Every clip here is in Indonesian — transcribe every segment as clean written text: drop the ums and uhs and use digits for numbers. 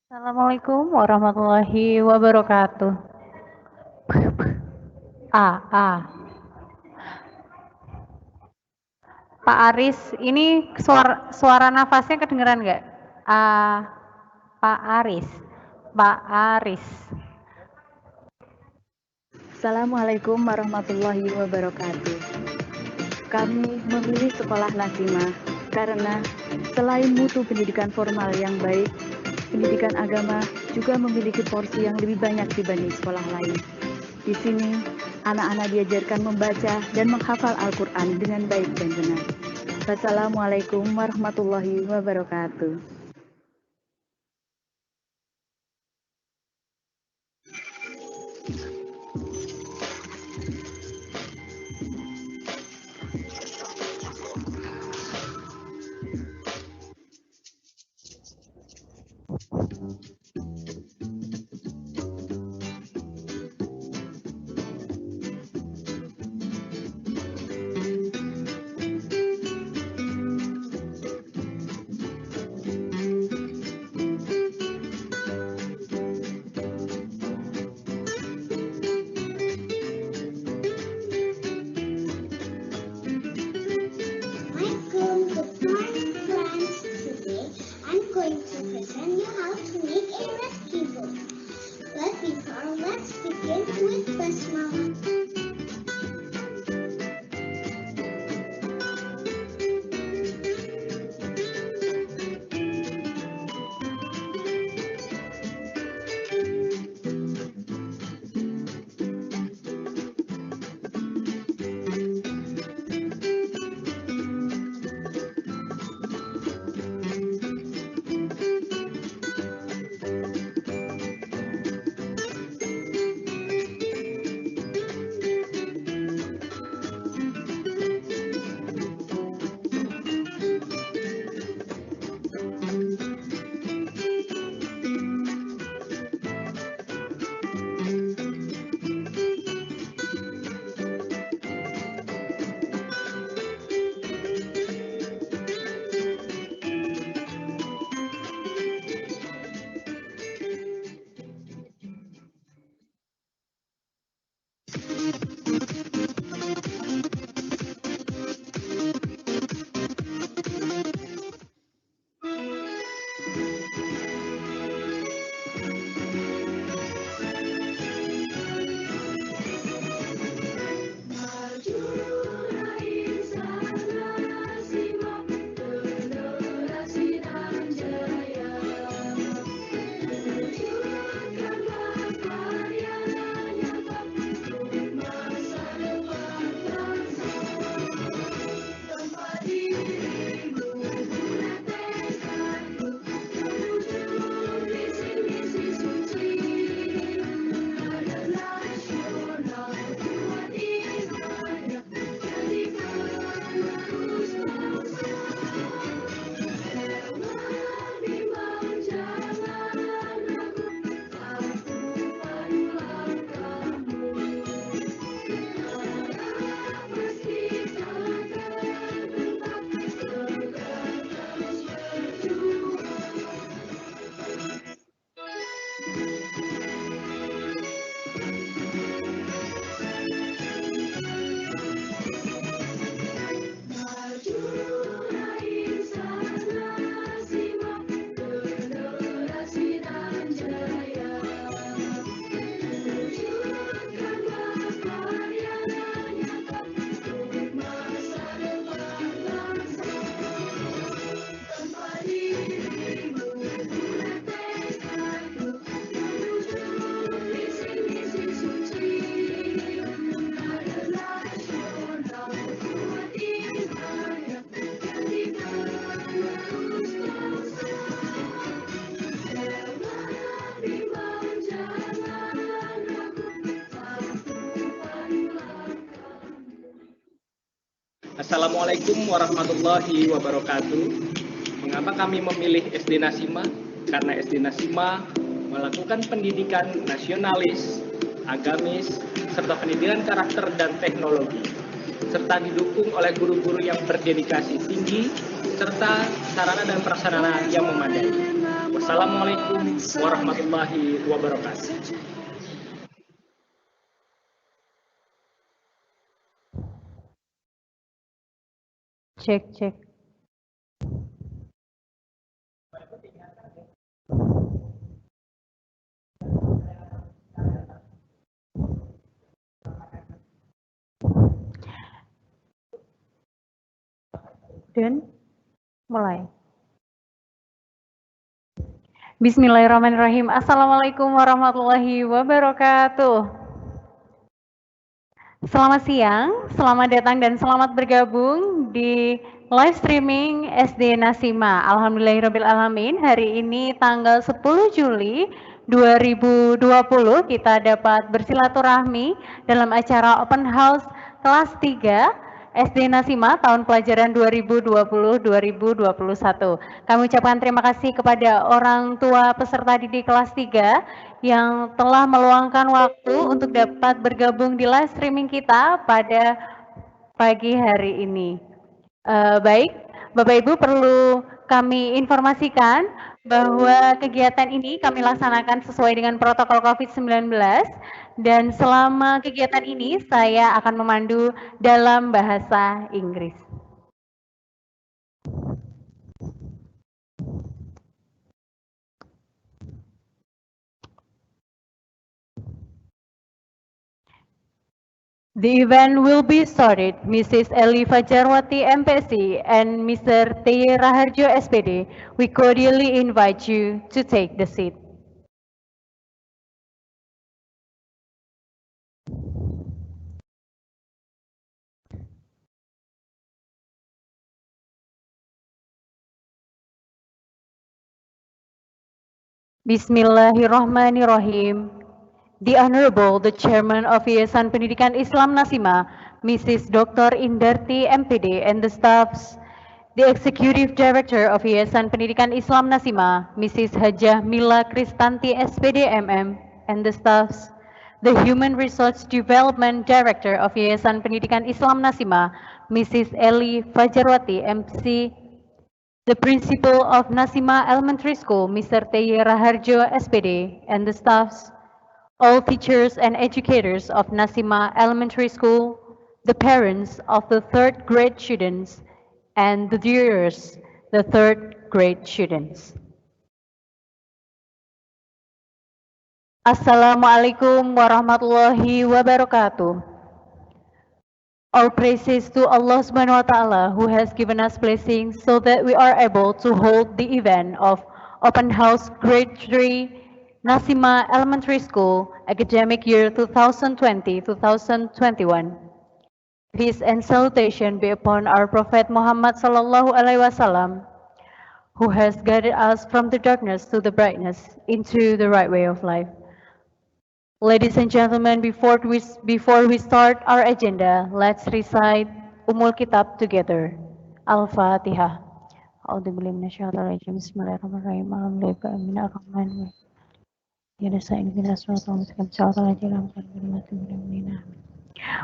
Assalamualaikum warahmatullahi wabarakatuh. Pak Aris, ini suara nafasnya kedengeran nggak? A, Pak Aris, Pak Aris. Assalamualaikum warahmatullahi wabarakatuh. Kami memilih sekolah Nasimah karena selain mutu pendidikan formal yang baik, pendidikan agama juga memiliki porsi yang lebih banyak dibanding sekolah lain. Di sini, anak-anak diajarkan membaca dan menghafal Al-Quran dengan baik dan benar. Wassalamualaikum warahmatullahi wabarakatuh. Assalamualaikum warahmatullahi wabarakatuh. Mengapa kami memilih SD Nasimah? Karena SD Nasimah melakukan pendidikan nasionalis, agamis, serta pendidikan karakter dan teknologi, serta didukung oleh guru-guru yang berdedikasi tinggi, serta sarana dan prasarana yang memadai. Wassalamualaikum warahmatullahi wabarakatuh. Cek. Dan mulai. Bismillahirrahmanirrahim. Assalamualaikum warahmatullahi wabarakatuh. Selamat siang, selamat datang dan selamat bergabung di live streaming SD Nasima. Alhamdulillahirrahmanirrahim. Hari ini tanggal 10 Juli 2020 kita dapat bersilaturahmi dalam acara Open House kelas 3 SD Nasima tahun pelajaran 2020-2021. Kami ucapkan terima kasih kepada orang tua peserta didik kelas 3 yang telah meluangkan waktu untuk dapat bergabung di live streaming kita pada pagi hari ini. Baik, Bapak Ibu perlu kami informasikan bahwa kegiatan ini kami laksanakan sesuai dengan protokol COVID-19 dan selama kegiatan ini saya akan memandu dalam bahasa Inggris. The event will be started. Mrs. Eli Fajarwati MPC and Mr. T. Raharjo SPD, we cordially invite you to take the seat. Bismillahirrahmanirrahim. The Honorable, the Chairman of Yayasan Pendidikan Islam Nasima, Mrs. Dr. Indarti MPD and the staffs, the Executive Director of Yayasan Pendidikan Islam Nasima, Mrs. Hajah Mila Kristanti SPD MM and the staffs, the Human Resource Development Director of Yayasan Pendidikan Islam Nasima, Mrs. Eli Fajarwati MC, the Principal of Nasima Elementary School, Mr. T. Raharjo SPD and the staffs, all teachers and educators of Nasima Elementary School, the parents of the third grade students, and the viewers, the third grade students. Assalamualaikum warahmatullahi wabarakatuh. All praises to Allah Subhanahu wa Ta'ala who has given us blessings so that we are able to hold the event of Open House Grade 3 Nasima Elementary School, academic year 2020-2021. Peace and salutation be upon our Prophet Muhammad Sallallahu Alaihi Wasallam, who has guided us from the darkness to the brightness into the right way of life. Ladies and gentlemen, before we start our agenda, let's recite Ummul Kitab together. Al-Fatihah. A'udzubillahi minasyaitonir rajim. Bismillahirrahmanirrahim. Alhamdulillahirrahmanirrahim.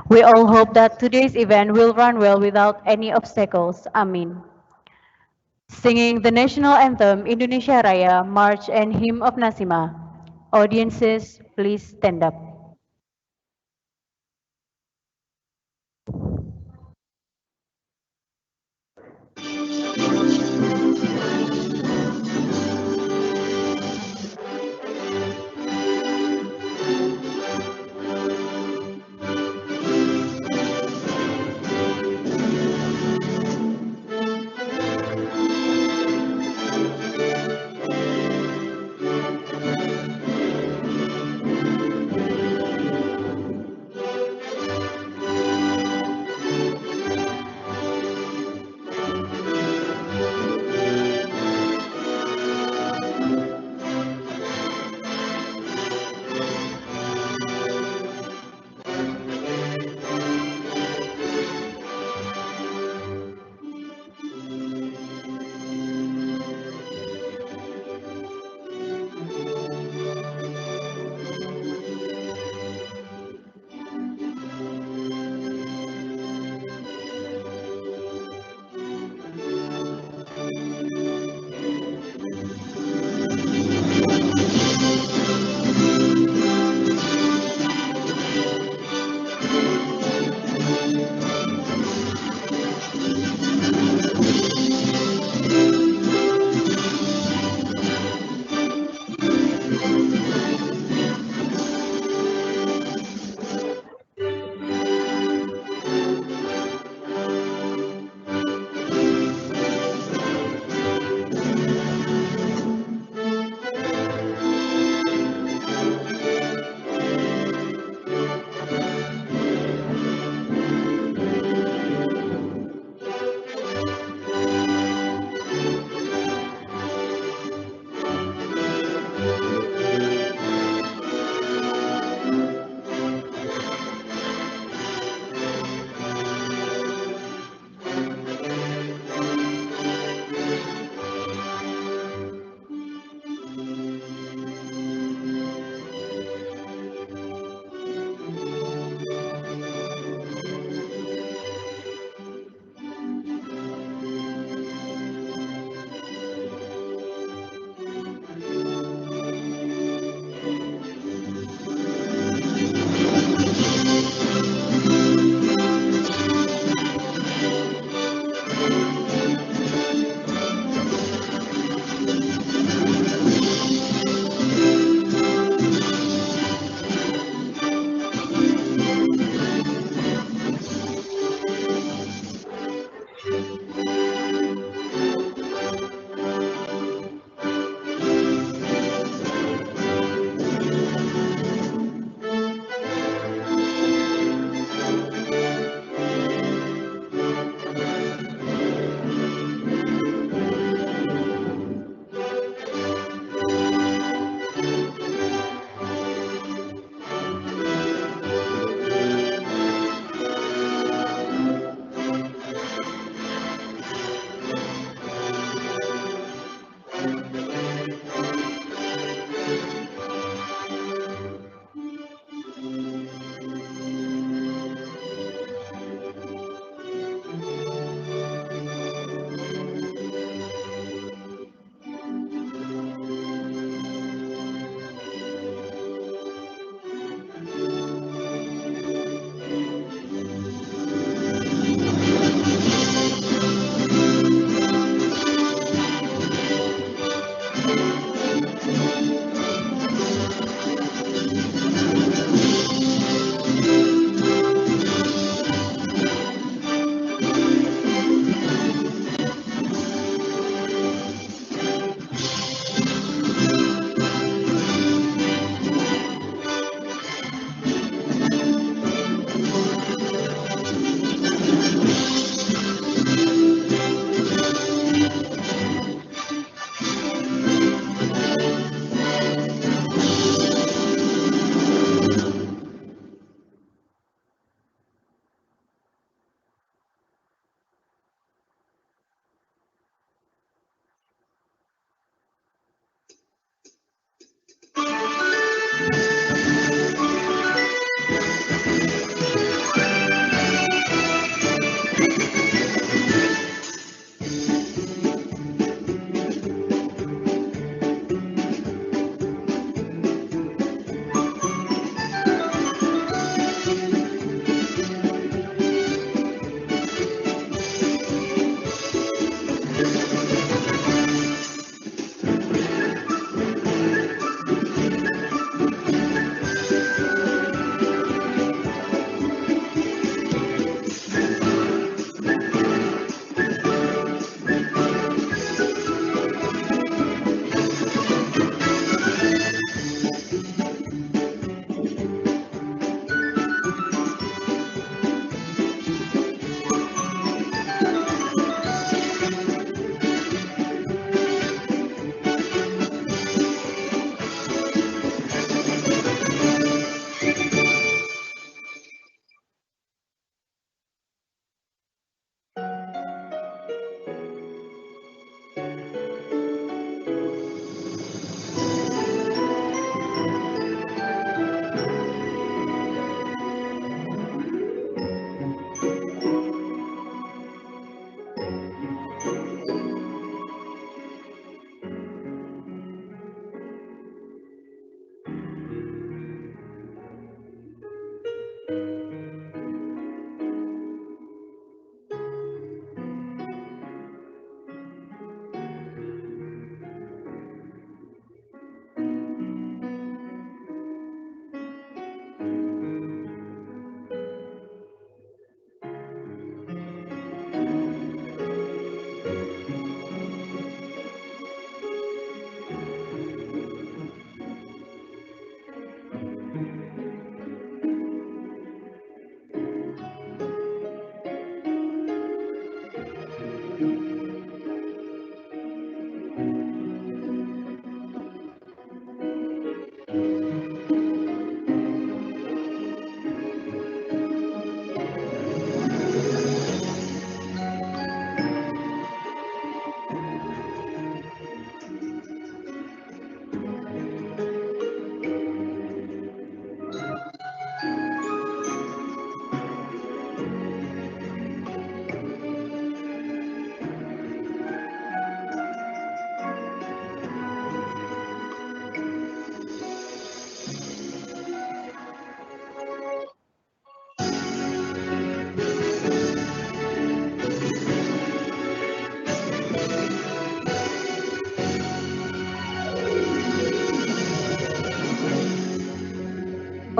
We all hope that today's event will run well without any obstacles. Amin. Singing the national anthem Indonesia Raya, March and Hymn of Nasima. Audiences, please stand up.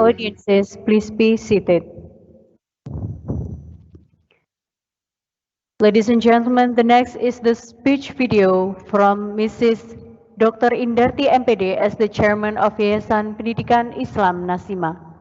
Audiences, please be seated. Ladies and gentlemen, the next is the speech video from Mrs. Dr. Indarti MPD as the Chairman of Yayasan Pendidikan Islam Nasima.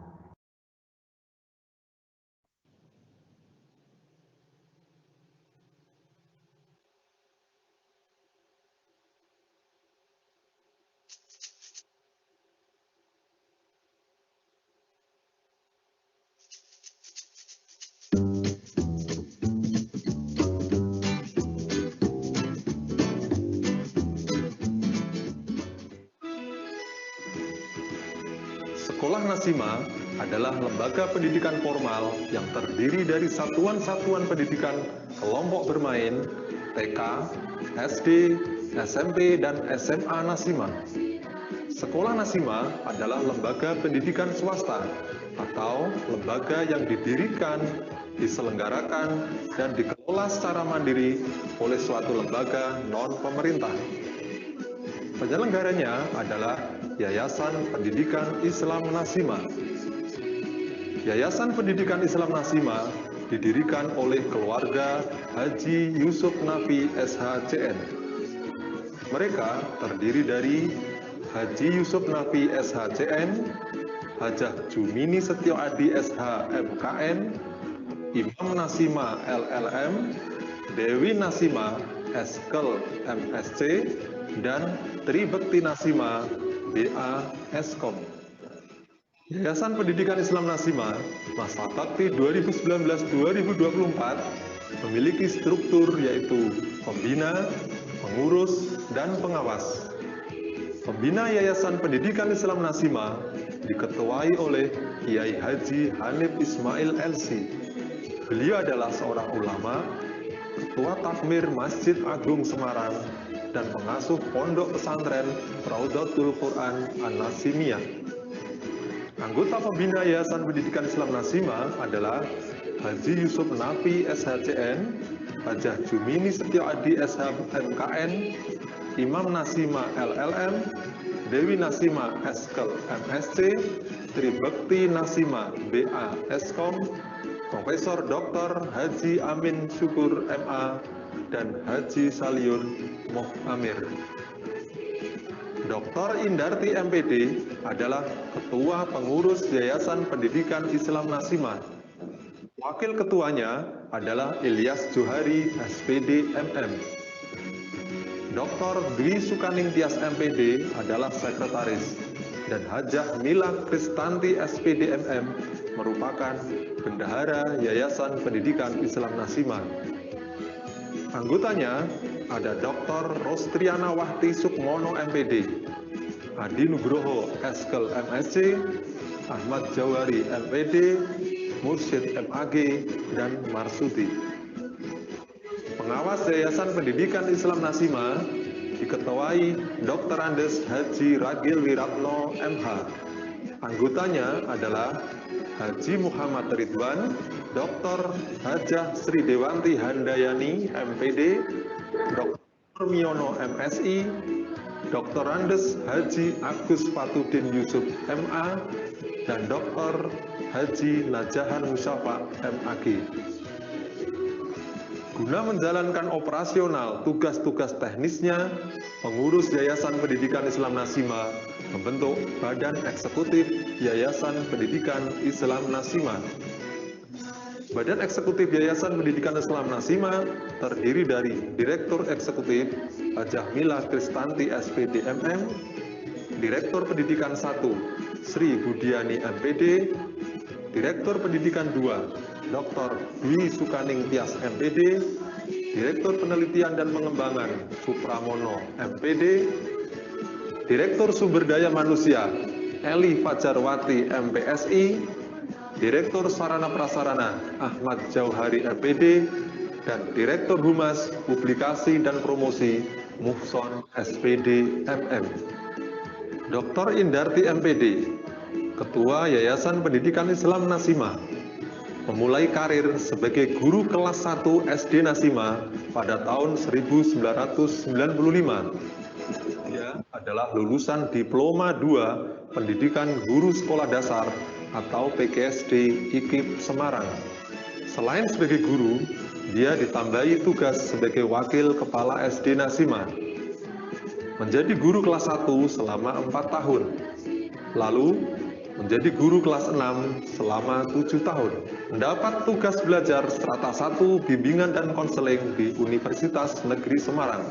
Sekolah Nasima adalah lembaga pendidikan formal yang terdiri dari satuan-satuan pendidikan kelompok bermain, TK, SD, SMP, dan SMA Nasima. Sekolah Nasima adalah lembaga pendidikan swasta atau lembaga yang didirikan, diselenggarakan, dan dikelola secara mandiri oleh suatu lembaga non-pemerintah. Penyelenggaranya adalah Yayasan Pendidikan Islam Nasima. Yayasan Pendidikan Islam Nasima didirikan oleh keluarga Haji Yusuf Nafi SHCN. Mereka terdiri dari Haji Yusuf Nafi SHCN, Hajah Jumini Setio Adi SH MKN, Imam Nasima LLM, Dewi Nasima Eskel MSC, dan Tri Bekti Nasima BA Eskom. Yayasan Pendidikan Islam Nasima masa bakti 2019-2024 memiliki struktur yaitu pembina, pengurus, dan pengawas. Pembina Yayasan Pendidikan Islam Nasima diketuai oleh Kiai Haji Hanif Ismail LC. Beliau adalah seorang ulama, ketua takmir Masjid Agung Semarang, dan pengasuh pondok pesantren Raudhatul Quran An-Nasimiyah. Anggota pembina Yayasan Pendidikan Islam Nasima adalah Haji Yusuf Nafi SHCN, Hajah Jumini Setio Adi SH MKN, Imam Nasima LLM, Dewi Nasima Eskel MSC, Tri Bekti Nasima BA Eskom, Profesor Dr. Haji Amin Syukur MA, dan Haji Saliun Moh Amir. Dr. Indarti MPD adalah Ketua Pengurus Yayasan Pendidikan Islam Nasima. Wakil Ketuanya adalah Ilyas Johari SPD MM. Dr. Dwi Sukaning Tias MPD adalah Sekretaris, dan Hajah Mila Kristanti SPD MM merupakan Bendahara Yayasan Pendidikan Islam Nasima. Anggotanya ada Dr. Rostriana Wahti Sukmono MPD, Adi Nugroho Eskel MSc, Ahmad Jawari MPD, Mursyid MAG, dan Marsudi. Pengawas Yayasan Pendidikan Islam Nasima diketuai Dr. Andes Haji Ragil Wiratno MH. Anggotanya adalah Haji Muhammad Ridwan, Dr. Hajah Sri Dewanti Handayani MPD, Dr. Miono MSI, Dr. Andes Haji Agus Patudin Yusuf MA, dan Dr. Haji Najahan Musyafa MAG. Guna menjalankan operasional tugas-tugas teknisnya, pengurus Yayasan Pendidikan Islam Nasima membentuk Badan Eksekutif Yayasan Pendidikan Islam Nasima. Badan Eksekutif Yayasan Pendidikan Islam Nasima terdiri dari Direktur Eksekutif Hajah Mila Kristanti SPD MM, Direktur Pendidikan 1 Sri Budiani MPD, Direktur Pendidikan 2 Dr. Dwi Sukaning Tias MPD, Direktur Penelitian dan Pengembangan Supramono MPD, Direktur Sumber Daya Manusia Eli Fajarwati MPSI, Direktur Sarana Prasarana Ahmad Jauhari MPD, dan Direktur Humas Publikasi dan Promosi Muhson SPD MM. Dr. Indarti MPD, Ketua Yayasan Pendidikan Islam Nasima, memulai karir sebagai guru kelas 1 SD Nasima pada tahun 1995. Dia adalah lulusan Diploma 2 Pendidikan Guru Sekolah Dasar atau PGSD IKIP Semarang. Selain sebagai guru, dia ditambahi tugas sebagai wakil kepala SD Nasima. Menjadi guru kelas 1 selama 4 tahun. Lalu menjadi guru kelas 6 selama 7 tahun. Mendapat tugas belajar strata 1 bimbingan dan konseling di Universitas Negeri Semarang.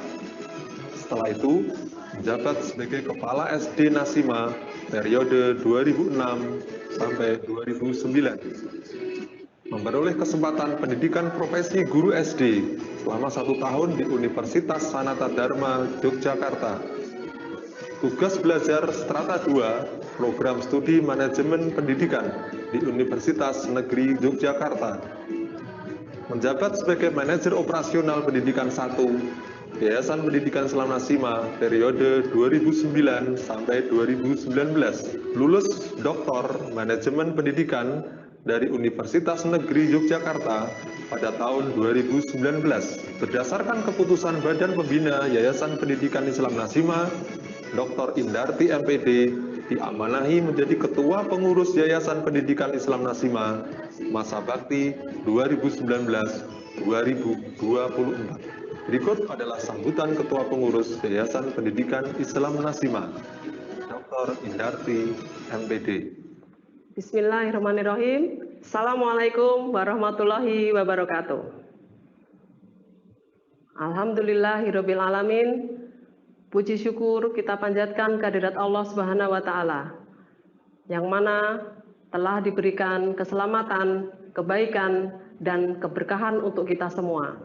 Setelah itu, menjabat sebagai kepala SD Nasima periode 2006 sampai 2009. Memperoleh kesempatan pendidikan profesi guru SD selama 1 tahun di Universitas Sanata Dharma, Yogyakarta. Tugas belajar strata 2 program studi manajemen pendidikan di Universitas Negeri Yogyakarta. Menjabat sebagai manajer operasional pendidikan 1 Yayasan Pendidikan Islam Nasima periode 2009 sampai 2019. Lulus Doktor Manajemen Pendidikan dari Universitas Negeri Yogyakarta pada tahun 2019. Berdasarkan keputusan Badan Pembina Yayasan Pendidikan Islam Nasima, Dr. Indarti MPD diamanahi menjadi Ketua Pengurus Yayasan Pendidikan Islam Nasima masa bakti 2019-2024. Berikut adalah sambutan Ketua Pengurus Yayasan Pendidikan Islam Nasima, Dr. Indarti MPD. Bismillahirrahmanirrahim. Assalamualaikum warahmatullahi wabarakatuh. Alhamdulillahirabbil alamin. Puji syukur kita panjatkan kehadirat Allah Subhanahu wa taala yang mana telah diberikan keselamatan, kebaikan dan keberkahan untuk kita semua.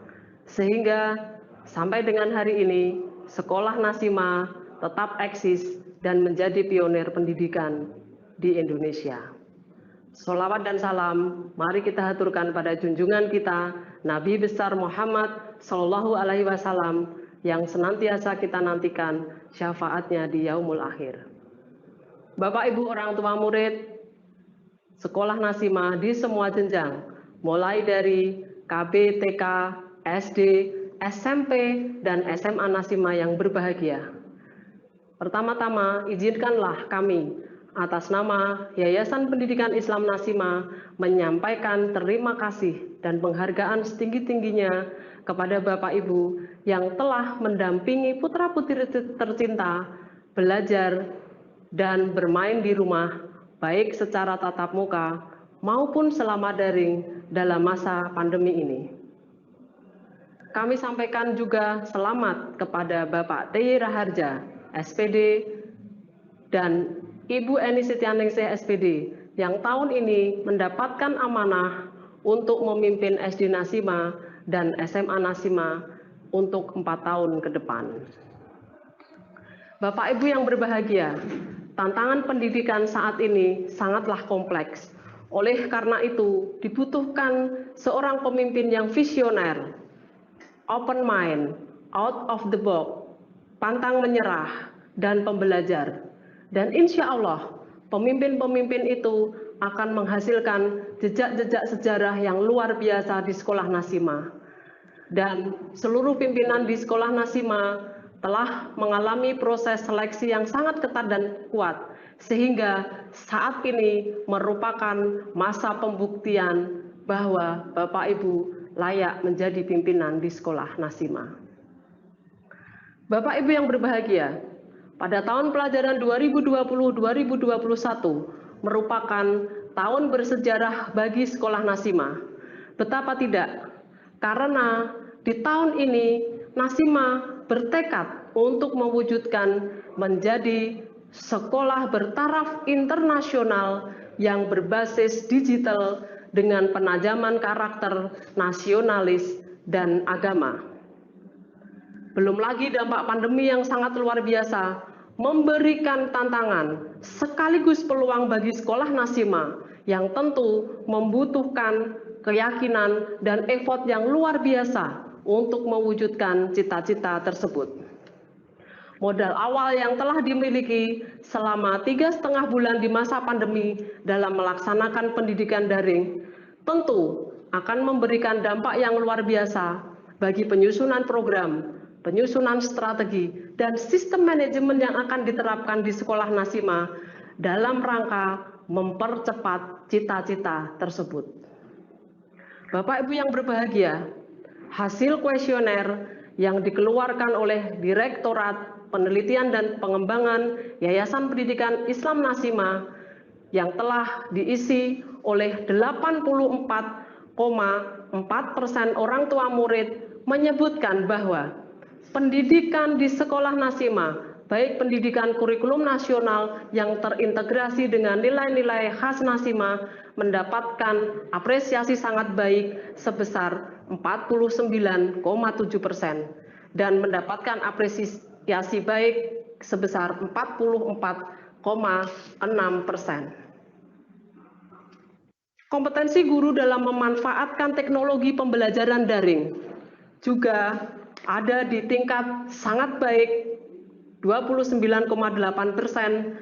Sehingga sampai dengan hari ini Sekolah Nasima tetap eksis dan menjadi pionir pendidikan di Indonesia. Sholawat dan salam mari kita haturkan pada junjungan kita Nabi besar Muhammad Sallallahu Alaihi Wasallam yang senantiasa kita nantikan syafaatnya di yaumul akhir. Bapak Ibu orang tua murid Sekolah Nasima di semua jenjang, mulai dari KB, TK, SD, SMP, dan SMA Nasima yang berbahagia. Pertama-tama, izinkanlah kami atas nama Yayasan Pendidikan Islam Nasima menyampaikan terima kasih dan penghargaan setinggi-tingginya kepada Bapak Ibu yang telah mendampingi putra-putri tercinta belajar dan bermain di rumah, baik secara tatap muka maupun selama daring dalam masa pandemi ini. Kami sampaikan juga selamat kepada Bapak T.Y. Raharja, SPD, dan Ibu Eni Setianingsih, SPD, yang tahun ini mendapatkan amanah untuk memimpin SD Nasima dan SMA Nasima untuk 4 tahun ke depan. Bapak Ibu yang berbahagia, tantangan pendidikan saat ini sangatlah kompleks. Oleh karena itu, dibutuhkan seorang pemimpin yang visioner, open mind, out of the box, pantang menyerah, dan pembelajar. Dan insya Allah, pemimpin-pemimpin itu akan menghasilkan jejak-jejak sejarah yang luar biasa di Sekolah Nasima. Dan seluruh pimpinan di Sekolah Nasima telah mengalami proses seleksi yang sangat ketat dan kuat, sehingga saat ini merupakan masa pembuktian bahwa Bapak Ibu layak menjadi pimpinan di Sekolah Nasima. Bapak Ibu yang berbahagia, pada tahun pelajaran 2020-2021 merupakan tahun bersejarah bagi Sekolah Nasima. Betapa tidak, karena di tahun ini Nasima bertekad untuk mewujudkan menjadi sekolah bertaraf internasional yang berbasis digital dengan penajaman karakter nasionalis dan agama. Belum lagi dampak pandemi yang sangat luar biasa memberikan tantangan sekaligus peluang bagi sekolah Nasima yang tentu membutuhkan keyakinan dan effort yang luar biasa untuk mewujudkan cita-cita tersebut. Modal awal yang telah dimiliki selama 3,5 bulan di masa pandemi dalam melaksanakan pendidikan daring tentu akan memberikan dampak yang luar biasa bagi penyusunan program, penyusunan strategi, dan sistem manajemen yang akan diterapkan di sekolah Nasima dalam rangka mempercepat cita-cita tersebut. Bapak Ibu yang berbahagia, hasil kuesioner yang dikeluarkan oleh Direktorat Penelitian dan Pengembangan Yayasan Pendidikan Islam Nasima yang telah diisi oleh 84,4% orang tua murid menyebutkan bahwa pendidikan di sekolah Nasima, baik pendidikan kurikulum nasional yang terintegrasi dengan nilai-nilai khas Nasima, mendapatkan apresiasi sangat baik sebesar 49,7% dan mendapatkan apresiasi baik sebesar 44,6%. Kompetensi guru dalam memanfaatkan teknologi pembelajaran daring juga ada di tingkat sangat baik 29,8%,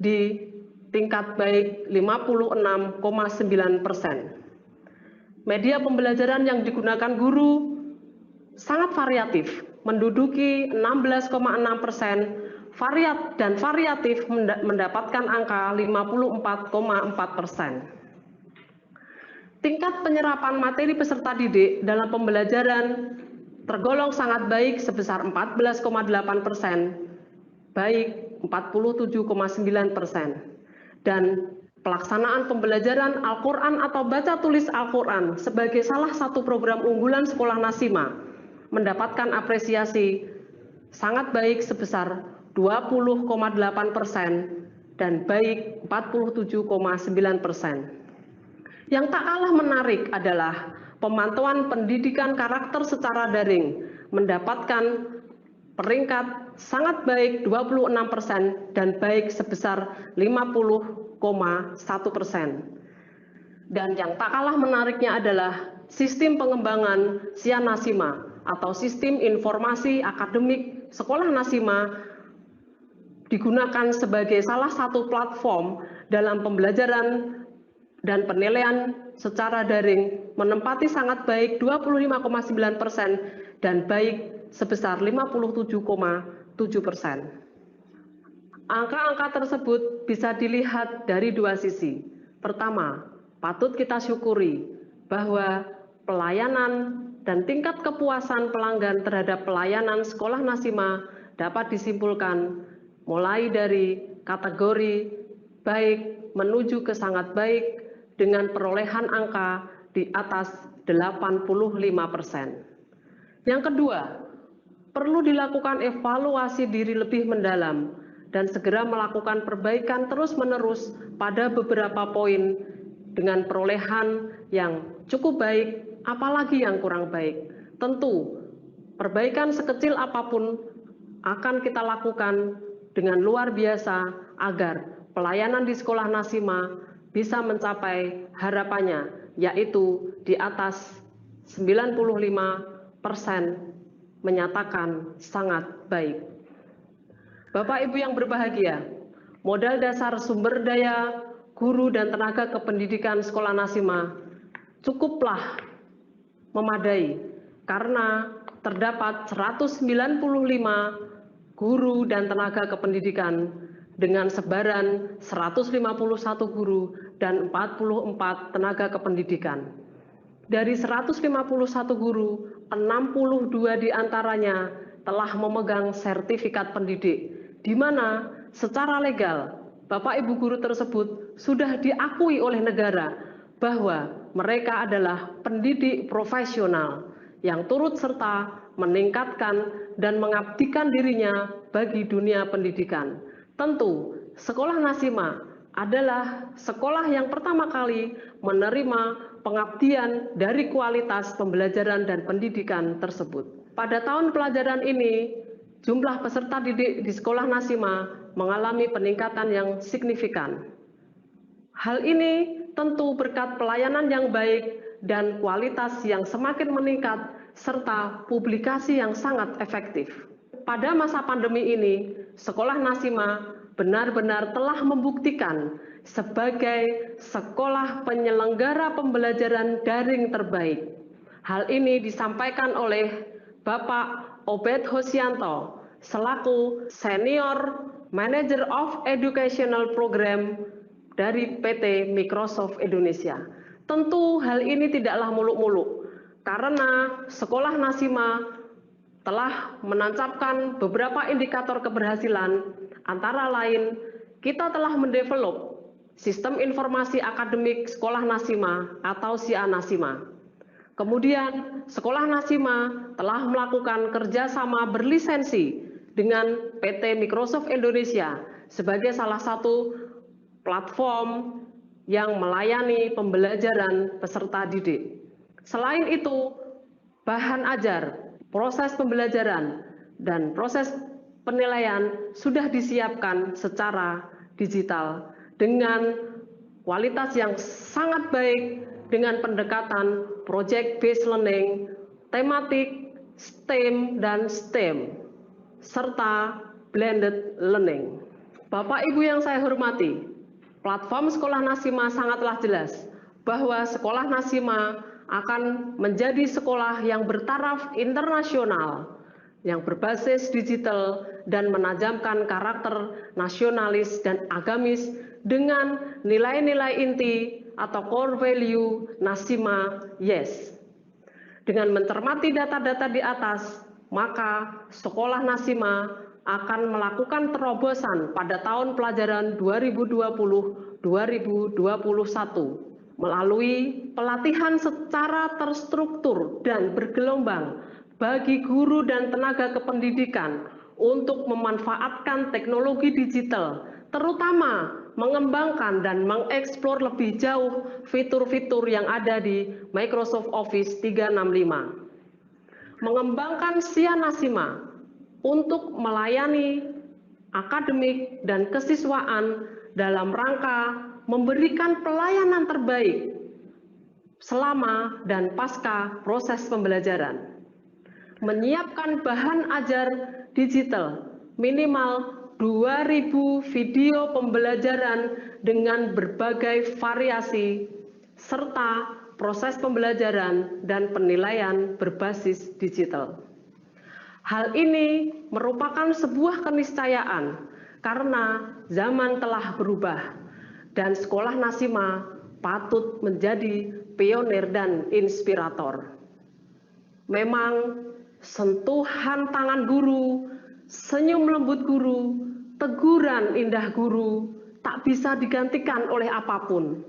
di tingkat baik 56,9%. Media pembelajaran yang digunakan guru sangat variatif, menduduki 16,6%, dan variatif mendapatkan angka 54,4%. Tingkat penyerapan materi peserta didik dalam pembelajaran tergolong sangat baik sebesar 14,8%, baik 47,9%, dan pelaksanaan pembelajaran Al-Quran atau baca tulis Al-Quran sebagai salah satu program unggulan sekolah Nasima mendapatkan apresiasi sangat baik sebesar 20,8% dan baik 47,9%. Yang tak kalah menarik adalah pemantauan pendidikan karakter secara daring mendapatkan peringkat sangat baik 26% dan baik sebesar 50,1%. Dan yang tak kalah menariknya adalah sistem pengembangan SIA Nasima atau sistem informasi akademik sekolah Nasima digunakan sebagai salah satu platform dalam pembelajaran dan penilaian secara daring menempati sangat baik 25,9% dan baik sebesar 57,7%. Angka-angka tersebut bisa dilihat dari dua sisi. Pertama, patut kita syukuri bahwa pelayanan dan tingkat kepuasan pelanggan terhadap pelayanan sekolah Nasima dapat disimpulkan mulai dari kategori baik menuju ke sangat baik dengan perolehan angka di atas 85%. Yang kedua, perlu dilakukan evaluasi diri lebih mendalam dan segera melakukan perbaikan terus-menerus pada beberapa poin dengan perolehan yang cukup baik, apalagi yang kurang baik. Tentu, perbaikan sekecil apapun akan kita lakukan dengan luar biasa agar pelayanan di sekolah Nasima bisa mencapai harapannya, yaitu di atas 95% menyatakan sangat baik. Bapak Ibu yang berbahagia, modal dasar sumber daya guru dan tenaga kependidikan sekolah Nasima cukuplah memadai karena terdapat 195 guru dan tenaga kependidikan dengan sebaran 151 guru dan 44 tenaga kependidikan. Dari 151 guru, 62 diantaranya telah memegang sertifikat pendidik, di mana secara legal Bapak Ibu guru tersebut sudah diakui oleh negara bahwa mereka adalah pendidik profesional yang turut serta meningkatkan dan mengabdikan dirinya bagi dunia pendidikan. Tentu, Sekolah Nasimah adalah sekolah yang pertama kali menerima pengabdian dari kualitas pembelajaran dan pendidikan tersebut. Pada tahun pelajaran ini, jumlah peserta didik di Sekolah Nasimah mengalami peningkatan yang signifikan. Hal ini tentu berkat pelayanan yang baik dan kualitas yang semakin meningkat serta publikasi yang sangat efektif. Pada masa pandemi ini, Sekolah Nasimah benar-benar telah membuktikan sebagai sekolah penyelenggara pembelajaran daring terbaik. Hal ini disampaikan oleh Bapak Obed Hosyanto selaku Senior Manager of Educational Program dari PT Microsoft Indonesia. Tentu hal ini tidaklah muluk-muluk, karena Sekolah Nasimah telah menancapkan beberapa indikator keberhasilan, antara lain kita telah mendevelop Sistem Informasi Akademik Sekolah Nasimah atau SIA Nasimah. Kemudian Sekolah Nasimah telah melakukan kerjasama berlisensi dengan PT Microsoft Indonesia sebagai salah satu platform yang melayani pembelajaran peserta didik. Selain itu, bahan ajar, proses pembelajaran, dan proses penilaian sudah disiapkan secara digital dengan kualitas yang sangat baik dengan pendekatan project based learning, tematik, STEM dan STEM, serta blended learning. Bapak Ibu yang saya hormati, platform Sekolah Nasimah sangatlah jelas bahwa Sekolah Nasimah akan menjadi sekolah yang bertaraf internasional, yang berbasis digital dan menajamkan karakter nasionalis dan agamis dengan nilai-nilai inti atau core value Nasimah Yes. Dengan mencermati data-data di atas, maka Sekolah Nasimah akan melakukan terobosan pada tahun pelajaran 2020-2021 melalui pelatihan secara terstruktur dan bergelombang bagi guru dan tenaga kependidikan untuk memanfaatkan teknologi digital, terutama mengembangkan dan mengeksplor lebih jauh fitur-fitur yang ada di Microsoft Office 365. Mengembangkan SIA Nasimah untuk melayani akademik dan kesiswaan dalam rangka memberikan pelayanan terbaik selama dan pasca proses pembelajaran. Menyiapkan bahan ajar digital minimal 2.000 video pembelajaran dengan berbagai variasi serta proses pembelajaran dan penilaian berbasis digital. Hal ini merupakan sebuah keniscayaan karena zaman telah berubah dan Sekolah Nasimah patut menjadi pionir dan inspirator. Memang sentuhan tangan guru, senyum lembut guru, teguran indah guru tak bisa digantikan oleh apapun.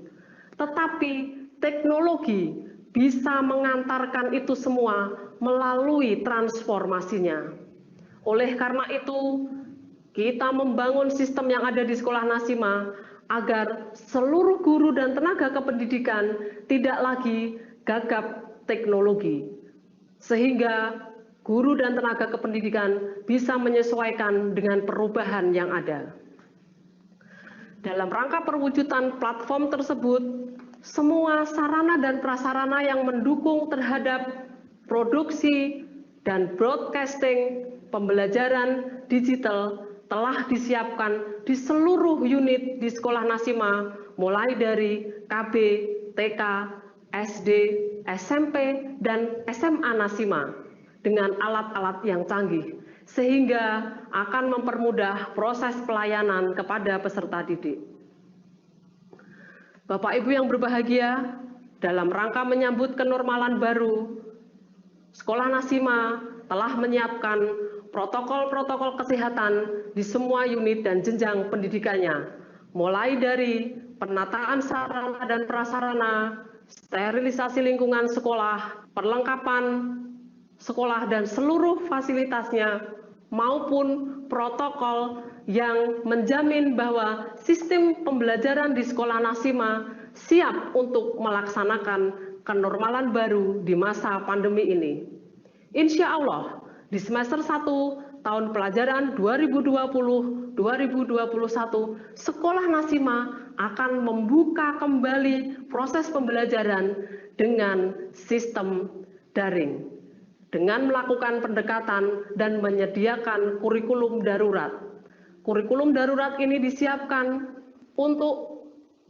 Tetapi teknologi bisa mengantarkan itu semua melalui transformasinya. Oleh karena itu, kita membangun sistem yang ada di Sekolah Nasimah agar seluruh guru dan tenaga kependidikan tidak lagi gagap teknologi, sehingga guru dan tenaga kependidikan bisa menyesuaikan dengan perubahan yang ada. Dalam rangka perwujudan platform tersebut, semua sarana dan prasarana yang mendukung terhadap produksi dan broadcasting pembelajaran digital telah disiapkan di seluruh unit di Sekolah Nasimah, mulai dari KB, TK, SD, SMP, dan SMA Nasimah dengan alat-alat yang canggih, sehingga akan mempermudah proses pelayanan kepada peserta didik. Bapak Ibu yang berbahagia, dalam rangka menyambut kenormalan baru, Sekolah Nasimah telah menyiapkan protokol-protokol kesehatan di semua unit dan jenjang pendidikannya, mulai dari penataan sarana dan prasarana, sterilisasi lingkungan sekolah, perlengkapan sekolah dan seluruh fasilitasnya, maupun protokol yang menjamin bahwa sistem pembelajaran di sekolah Nasima siap untuk melaksanakan kenormalan baru di masa pandemi ini. Insya Allah, di semester 1 tahun pelajaran 2020-2021, Sekolah Nasima akan membuka kembali proses pembelajaran dengan sistem daring, dengan melakukan pendekatan dan menyediakan kurikulum darurat. Kurikulum darurat ini disiapkan untuk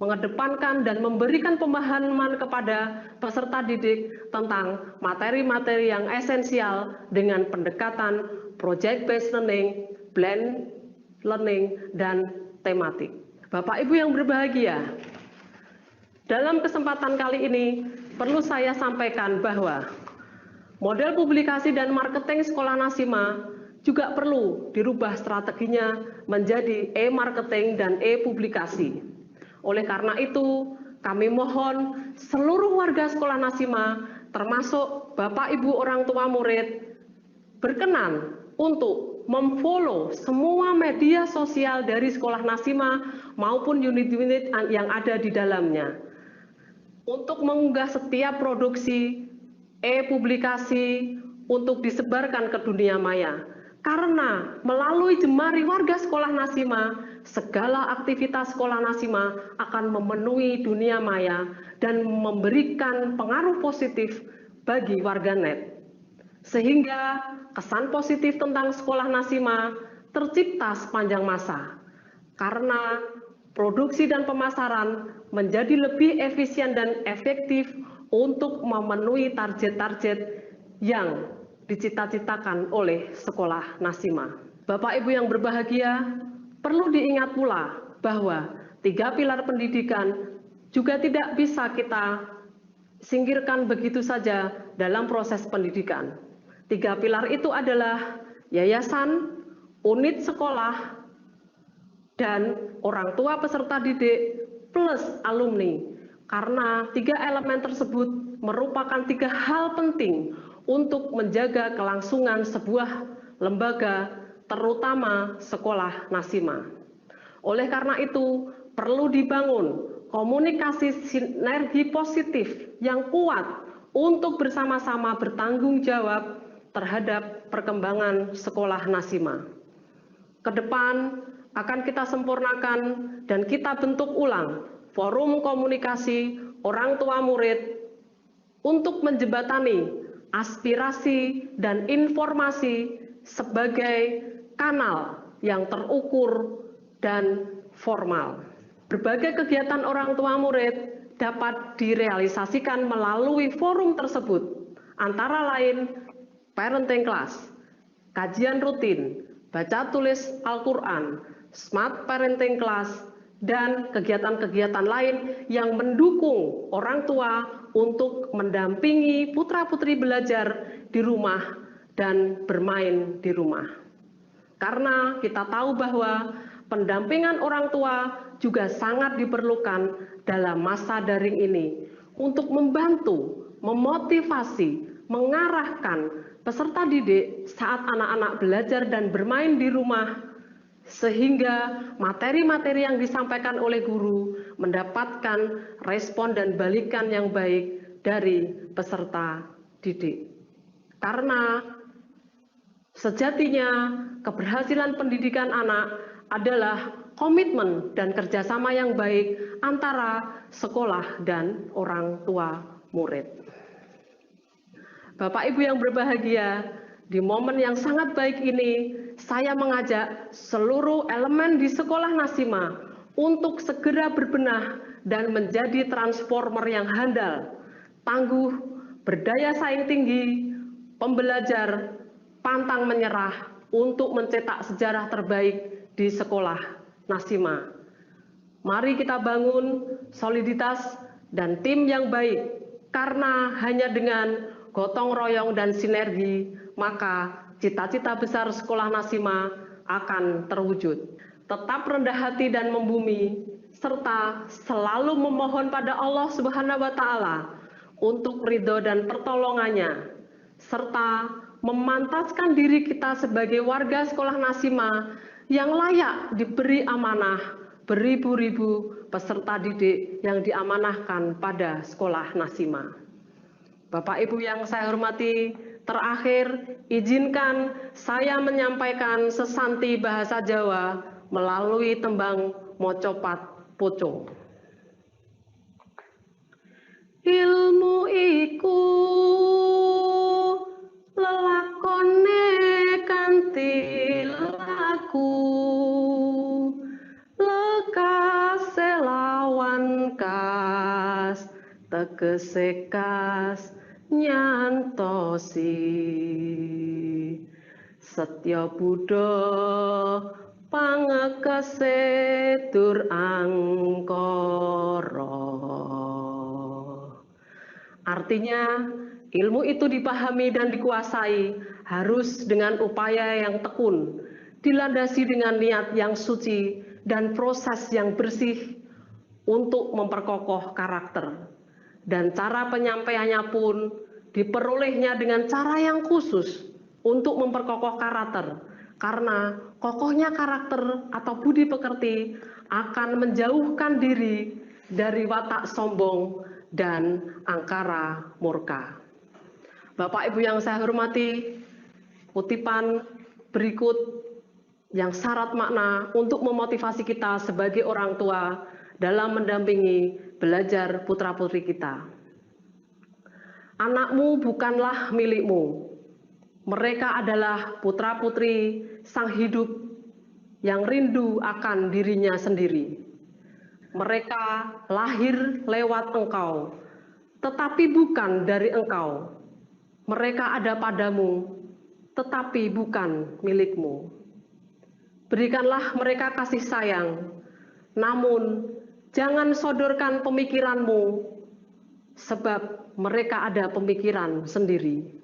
mengedepankan dan memberikan pemahaman kepada peserta didik tentang materi-materi yang esensial dengan pendekatan project-based learning, blend learning, dan tematik. Bapak Ibu yang berbahagia, dalam kesempatan kali ini perlu saya sampaikan bahwa model publikasi dan marketing Sekolah Nasima juga perlu dirubah strateginya menjadi e-marketing dan e-publikasi. Oleh karena itu, kami mohon seluruh warga Sekolah Nasima, termasuk Bapak Ibu orang tua murid, berkenan untuk memfollow semua media sosial dari Sekolah Nasima maupun unit-unit yang ada di dalamnya, untuk mengunggah setiap produksi e-publikasi untuk disebarkan ke dunia maya. Karena melalui jemari warga Sekolah Nasima, segala aktivitas Sekolah Nasima akan memenuhi dunia maya dan memberikan pengaruh positif bagi warganet. Sehingga kesan positif tentang Sekolah Nasima tercipta sepanjang masa. Karena produksi dan pemasaran menjadi lebih efisien dan efektif untuk memenuhi target-target yang dicita-citakan oleh Sekolah Nasima. Bapak Ibu yang berbahagia, perlu diingat pula bahwa 3 pilar pendidikan juga tidak bisa kita singkirkan begitu saja dalam proses pendidikan. 3 pilar itu adalah yayasan, unit sekolah, dan orang tua peserta didik plus alumni. Karena 3 elemen tersebut merupakan 3 hal penting untuk menjaga kelangsungan sebuah lembaga, terutama Sekolah Nasima. Oleh karena itu, perlu dibangun komunikasi sinergi positif yang kuat untuk bersama-sama bertanggung jawab terhadap perkembangan Sekolah Nasima. Kedepan akan kita sempurnakan dan kita bentuk ulang forum komunikasi orang tua murid untuk menjembatani aspirasi dan informasi sebagai kanal yang terukur dan formal. Berbagai kegiatan orang tua murid dapat direalisasikan melalui forum tersebut, antara lain parenting class, kajian rutin, baca tulis Al-Quran, smart parenting class, dan kegiatan-kegiatan lain yang mendukung orang tua untuk mendampingi putra-putri belajar di rumah dan bermain di rumah. Karena kita tahu bahwa pendampingan orang tua juga sangat diperlukan dalam masa daring ini untuk membantu, memotivasi, mengarahkan peserta didik saat anak-anak belajar dan bermain di rumah, sehingga materi-materi yang disampaikan oleh guru mendapatkan respon dan balikan yang baik dari peserta didik. Karena sejatinya keberhasilan pendidikan anak adalah komitmen dan kerjasama yang baik antara sekolah dan orang tua murid. Bapak Ibu yang berbahagia, di momen yang sangat baik ini, saya mengajak seluruh elemen di Sekolah Nasima untuk segera berbenah dan menjadi transformer yang handal, tangguh, berdaya saing tinggi, pembelajar, pantang menyerah untuk mencetak sejarah terbaik di Sekolah Nasima. Mari kita bangun soliditas dan tim yang baik, karena hanya dengan gotong royong dan sinergi, maka cita-cita besar Sekolah Nasima akan terwujud. Tetap rendah hati dan membumi, serta selalu memohon pada Allah Subhanahu wa Ta'ala untuk ridho dan pertolongannya, serta memantaskan diri kita sebagai warga sekolah Nasimah yang layak diberi amanah beribu-ribu peserta didik yang diamanahkan pada sekolah Nasimah. Bapak Ibu yang saya hormati, terakhir izinkan saya menyampaikan sesanti bahasa Jawa melalui tembang Mocopat Poco. Ilmu iku lelakone kanthi laku, lekas lawan kas, tegese kas nyantosi. Setya Budha pangekese dur angkara. Artinya, ilmu itu dipahami dan dikuasai harus dengan upaya yang tekun, dilandasi dengan niat yang suci dan proses yang bersih untuk memperkokoh karakter. Dan cara penyampaiannya pun diperolehnya dengan cara yang khusus untuk memperkokoh karakter. Karena kokohnya karakter atau budi pekerti akan menjauhkan diri dari watak sombong dan angkara murka. Bapak Ibu yang saya hormati, kutipan berikut yang syarat makna untuk memotivasi kita sebagai orang tua dalam mendampingi belajar putra-putri kita. Anakmu bukanlah milikmu. Mereka adalah putra-putri sang hidup yang rindu akan dirinya sendiri. Mereka lahir lewat engkau, tetapi bukan dari engkau. Mereka ada padamu, tetapi bukan milikmu. Berikanlah mereka kasih sayang, namun jangan sodorkan pemikiranmu, sebab mereka ada pemikiran sendiri.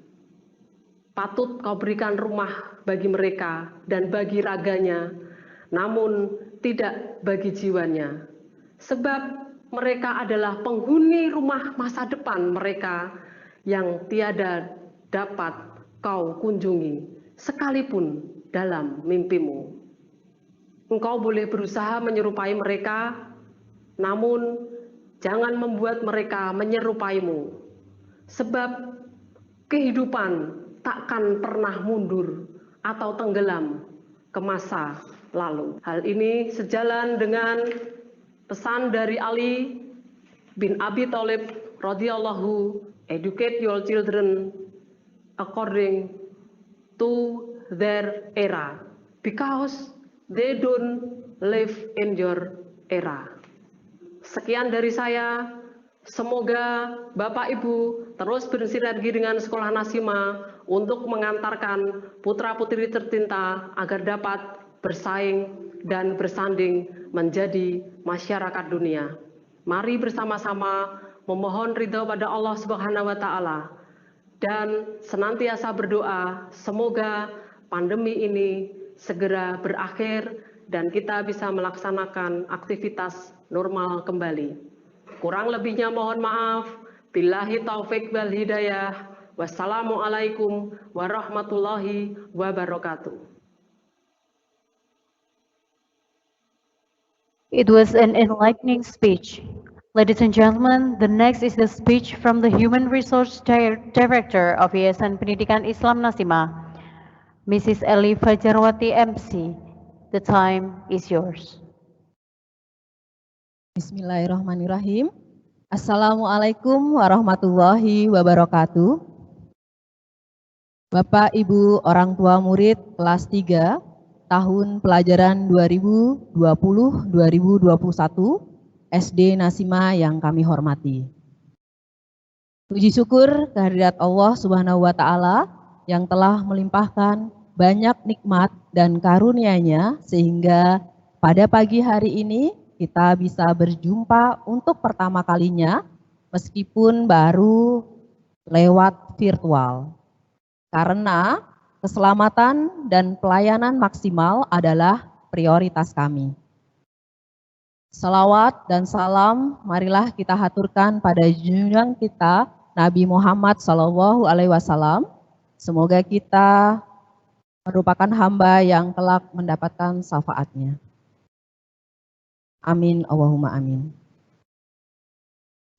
Patut kau berikan rumah bagi mereka dan bagi raganya, namun tidak bagi jiwanya. Sebab mereka adalah penghuni rumah masa depan mereka yang tiada dapat kau kunjungi, sekalipun dalam mimpimu. Engkau boleh berusaha menyerupai mereka, namun jangan membuat mereka menyerupaimu. Sebab kehidupan takkan pernah mundur atau tenggelam ke masa lalu. Hal ini sejalan dengan pesan dari Ali bin Abi Thalib radhiyallahu, educate your children according to their era, because they don't live in your era. Sekian dari saya, semoga Bapak Ibu terus bersinergi dengan Sekolah Nasimah untuk mengantarkan putra-putri tercinta agar dapat bersaing dan bersanding menjadi masyarakat dunia. Mari bersama-sama memohon ridho pada Allah Subhanahu wa Ta'ala dan senantiasa berdoa semoga pandemi ini segera berakhir dan kita bisa melaksanakan aktivitas normal kembali. Kurang lebihnya mohon maaf. Billahi taufik wal hidayah. Wassalamualaikum warahmatullahi wabarakatuh. It was an enlightening speech. Ladies and gentlemen, the next is the speech from the Human Resource Director of Yayasan Pendidikan Islam Nasimah, Mrs. Eli Fajarwati MC. The time is yours. Bismillahirrahmanirrahim. Assalamualaikum warahmatullahi wabarakatuh. Bapak, Ibu, orang tua murid kelas 3 tahun pelajaran 2020-2021 SD Nasimah yang kami hormati. Puji syukur kehadirat Allah Subhanahu wa Ta'ala yang telah melimpahkan banyak nikmat dan karunia-Nya sehingga pada pagi hari ini kita bisa berjumpa untuk pertama kalinya meskipun baru lewat virtual. Karena keselamatan dan pelayanan maksimal adalah prioritas kami. Salawat dan salam marilah kita haturkan pada junjungan kita Nabi Muhammad SAW. Semoga kita merupakan hamba yang kelak mendapatkan syafaatnya. Amin, Allahumma amin.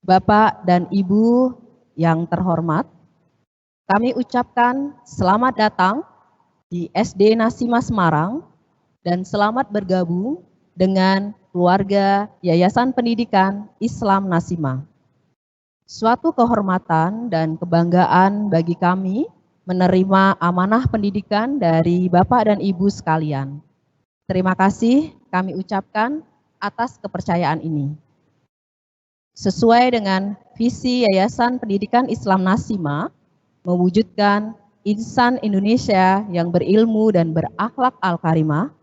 Bapak dan Ibu yang terhormat, kami ucapkan selamat datang di SD Nasimah Semarang dan selamat bergabung dengan keluarga Yayasan Pendidikan Islam Nasimah. Suatu kehormatan dan kebanggaan bagi kami menerima amanah pendidikan dari Bapak dan Ibu sekalian. Terima kasih kami ucapkan atas kepercayaan ini. Sesuai dengan visi Yayasan Pendidikan Islam Nasimah, mewujudkan insan Indonesia yang berilmu dan berakhlak al-karimah,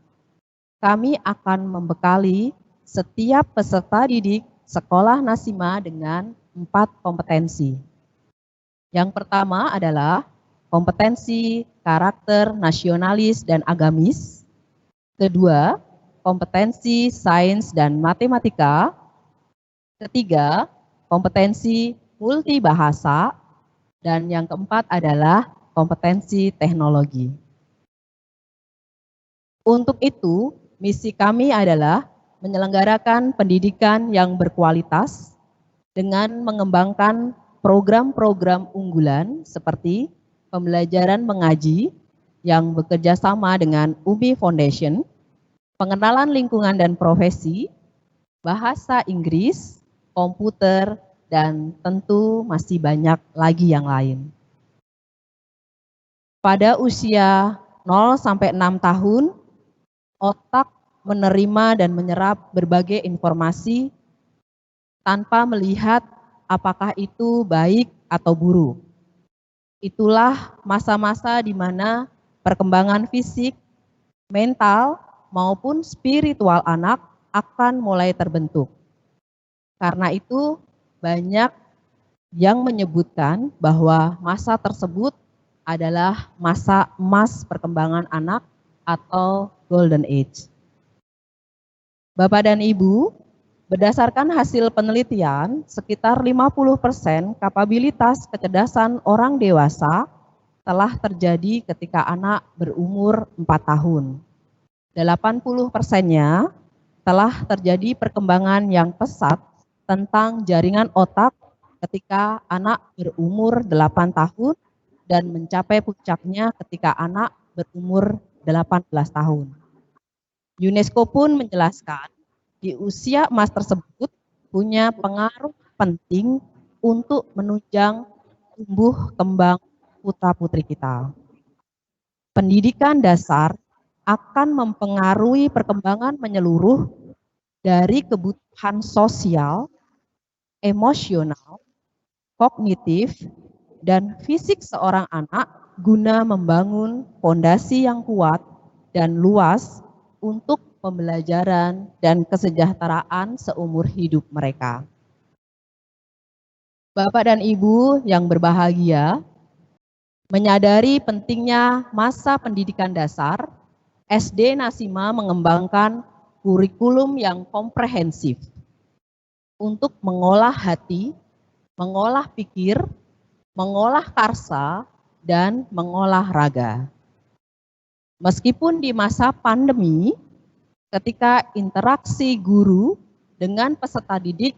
kami akan membekali setiap peserta didik sekolah Nasimah dengan 4 kompetensi. Yang pertama adalah kompetensi karakter nasionalis dan agamis. Kedua, kompetensi sains dan matematika. Ketiga, kompetensi multibahasa. Dan yang keempat adalah kompetensi teknologi. Untuk itu, misi kami adalah menyelenggarakan pendidikan yang berkualitas dengan mengembangkan program-program unggulan seperti pembelajaran mengaji yang bekerja sama dengan UMI Foundation, pengenalan lingkungan dan profesi, bahasa Inggris, komputer, dan tentu masih banyak lagi yang lain. Pada usia 0-6 tahun, otak menerima dan menyerap berbagai informasi tanpa melihat apakah itu baik atau buruk. Itulah masa-masa di mana perkembangan fisik, mental, maupun spiritual anak akan mulai terbentuk. Karena itu, banyak yang menyebutkan bahwa masa tersebut adalah masa emas perkembangan anak atau Golden Age. Bapak dan Ibu, berdasarkan hasil penelitian, sekitar 50% kapabilitas kecerdasan orang dewasa telah terjadi ketika anak berumur 4 tahun. 80%-nya telah terjadi perkembangan yang pesat tentang jaringan otak ketika anak berumur 8 tahun dan mencapai puncaknya ketika anak berumur 18 tahun. UNESCO pun menjelaskan di usia emas tersebut punya pengaruh penting untuk menunjang tumbuh kembang putra-putri kita. Pendidikan dasar akan mempengaruhi perkembangan menyeluruh dari kebutuhan sosial, emosional, kognitif, dan fisik seorang anak guna membangun fondasi yang kuat dan luas untuk pembelajaran dan kesejahteraan seumur hidup mereka. Bapak dan Ibu yang berbahagia, menyadari pentingnya masa pendidikan dasar, SD Nasimah mengembangkan kurikulum yang komprehensif untuk mengolah hati, mengolah pikir, mengolah karsa, dan mengolah raga. Meskipun di masa pandemi, ketika interaksi guru dengan peserta didik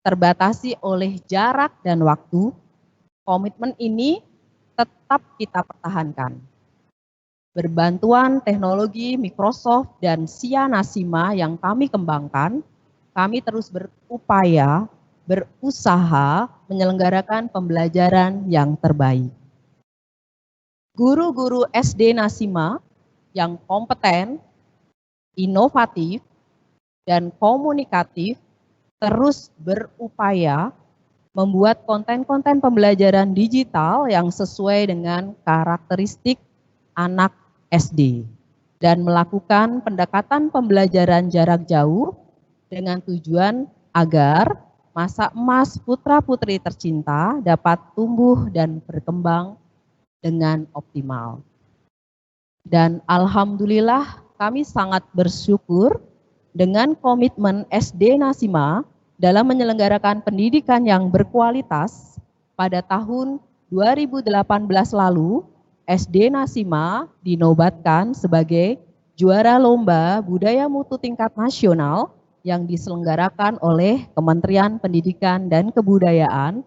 terbatasi oleh jarak dan waktu, komitmen ini tetap kita pertahankan. Berbantuan teknologi Microsoft dan SIA Nasimah yang kami kembangkan, kami terus berupaya, berusaha menyelenggarakan pembelajaran yang terbaik. Guru-guru SD Nasimah yang kompeten, inovatif, dan komunikatif terus berupaya membuat konten-konten pembelajaran digital yang sesuai dengan karakteristik anak SD dan melakukan pendekatan pembelajaran jarak jauh dengan tujuan agar masa emas putra-putri tercinta dapat tumbuh dan berkembang dengan optimal. Dan alhamdulillah kami sangat bersyukur dengan komitmen SD Nasima dalam menyelenggarakan pendidikan yang berkualitas, pada tahun 2018 lalu, SD Nasima dinobatkan sebagai juara lomba budaya mutu tingkat nasional yang diselenggarakan oleh Kementerian Pendidikan dan Kebudayaan,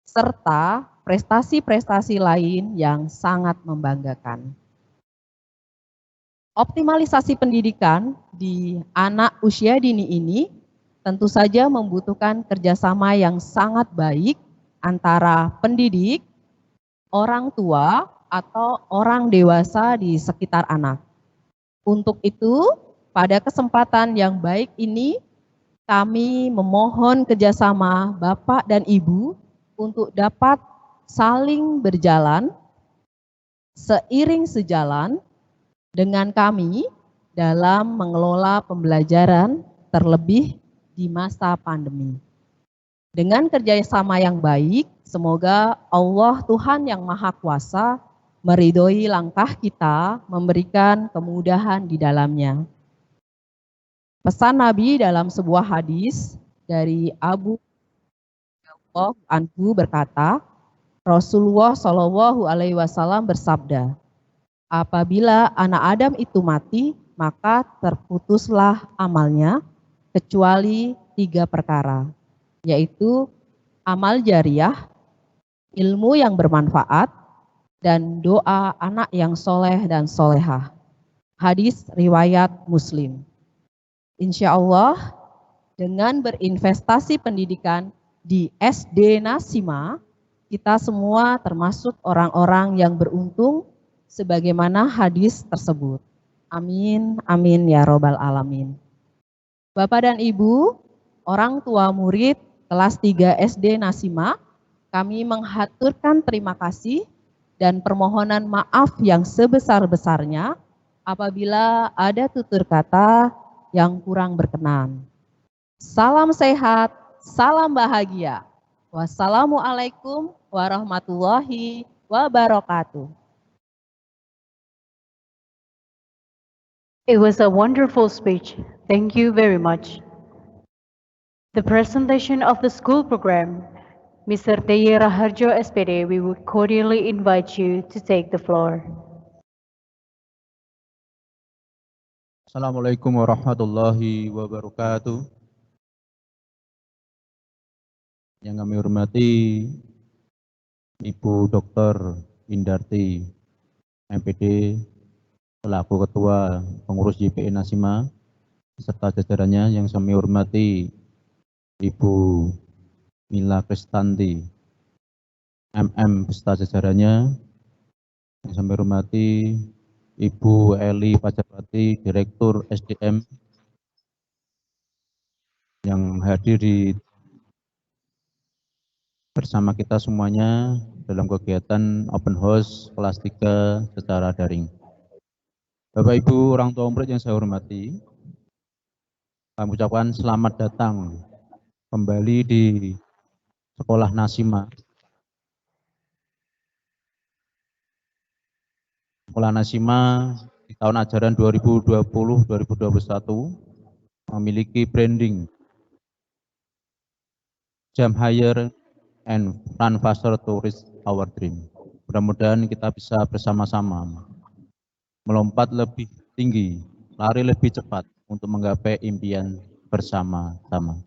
serta prestasi-prestasi lain yang sangat membanggakan. Optimalisasi pendidikan di anak usia dini ini tentu saja membutuhkan kerjasama yang sangat baik antara pendidik, orang tua, atau orang dewasa di sekitar anak. Untuk itu, pada kesempatan yang baik ini, kami memohon kerjasama Bapak dan Ibu untuk dapat saling berjalan, seiring sejalan dengan kami dalam mengelola pembelajaran terlebih di masa pandemi. Dengan kerjasama yang baik, semoga Allah Tuhan yang Maha Kuasa meridhoi langkah kita, memberikan kemudahan di dalamnya. Pesan Nabi dalam sebuah hadis dari Abu Anhu berkata, Rasulullah Shallallahu Alaihi Wasallam bersabda, apabila anak Adam itu mati, maka terputuslah amalnya, kecuali 3 perkara, yaitu amal jariah, ilmu yang bermanfaat, dan doa anak yang soleh dan solehah. Hadis riwayat Muslim. Insya Allah, dengan berinvestasi pendidikan di SD Nasima, kita semua termasuk orang-orang yang beruntung sebagaimana hadis tersebut. Amin, amin ya robbal alamin. Bapak dan Ibu, orang tua murid kelas 3 SD Nasima, kami menghaturkan terima kasih dan permohonan maaf yang sebesar-besarnya apabila ada tutur kata yang kurang berkenan. Salam sehat, salam bahagia. Wassalamualaikum warahmatullahi wabarakatuh. It was a wonderful speech. Thank you very much. The presentation of the school program, Mr. T.Y. Raharjo SPD, we would cordially invite you to take the floor. Assalamualaikum warahmatullahi wabarakatuh. Yang kami hormati Ibu Dr. Indarti, MPD, selaku Ketua Pengurus YPI Nasima, serta jajarannya. Yang kami hormati Ibu Mila Kristanti, MM, beserta jajarannya. Yang kami hormati Ibu Eli Pajapati, Direktur SDM, yang hadir bersama kita semuanya dalam kegiatan Open House kelas 3 secara daring. Bapak Ibu orang tua murid yang saya hormati, kami ucapkan selamat datang kembali di Sekolah Nasima. Sekolah Nasima di tahun ajaran 2020-2021 memiliki branding Jump Higher and Run Faster to Reach Our Dream. Mudah-mudahan kita bisa bersama-sama melompat lebih tinggi, lari lebih cepat untuk menggapai impian bersama-sama.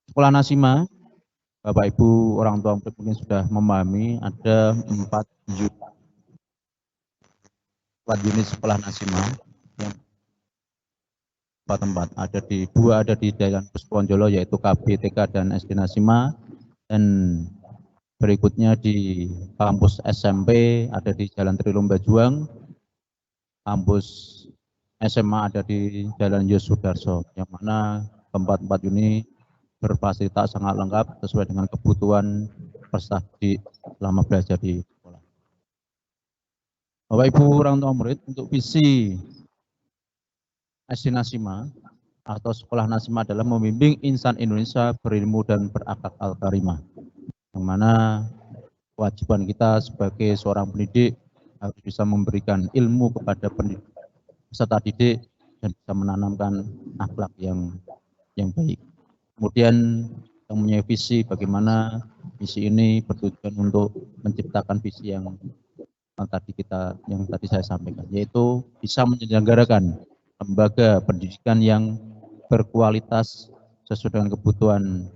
Sekolah Nasima, Bapak Ibu orang tua murid mungkin sudah memahami ada 4 unit sekolah Nasima yang 4 tempat, ada di 2 ada di Jalan Pusponjolo, yaitu KB, TK, dan SD Nasima, dan berikutnya di kampus SMP ada di Jalan Trilomba Juang, kampus SMA ada di Jalan Yosudarso, yang mana tempat-tempat ini berfasilitas sangat lengkap sesuai dengan kebutuhan peserta didik selama belajar di sekolah. Bapak Ibu orang tua murid, untuk visi SD Nasima atau Sekolah Nasima adalah membimbing insan Indonesia berilmu dan berakhlak al-karimah, yang mana kewajiban kita sebagai seorang pendidik harus bisa memberikan ilmu kepada peserta didik dan bisa menanamkan akhlak yang baik. Kemudian kita mempunyai visi bagaimana misi ini bertujuan untuk menciptakan visi yang tadi saya sampaikan, yaitu bisa menyelenggarakan lembaga pendidikan yang berkualitas sesuai dengan kebutuhan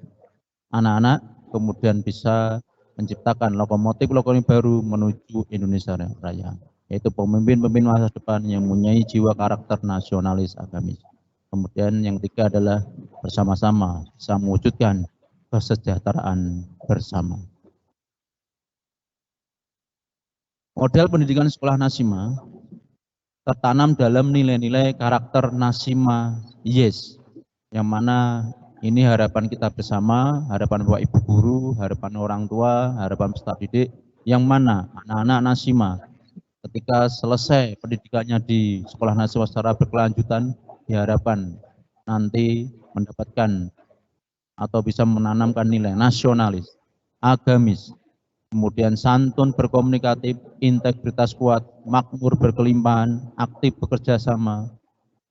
anak-anak, kemudian bisa menciptakan lokomotif baru menuju Indonesia Raya, yaitu pemimpin-pemimpin masa depan yang mempunyai jiwa karakter nasionalis agamis. Kemudian yang ketiga adalah bersama-sama bisa mewujudkan kesejahteraan bersama. Model pendidikan sekolah Nasimah tertanam dalam nilai-nilai karakter Nasimah Yes, yang mana ini harapan kita bersama, harapan Bapak Ibu Guru, harapan orang tua, harapan peserta didik, yang mana anak-anak Nasimah ketika selesai pendidikannya di sekolah Nasimah secara berkelanjutan, diharapkan nanti mendapatkan atau bisa menanamkan nilai nasionalis, agamis, kemudian santun berkomunikatif, integritas kuat, makmur berkelimpahan, aktif bekerja sama,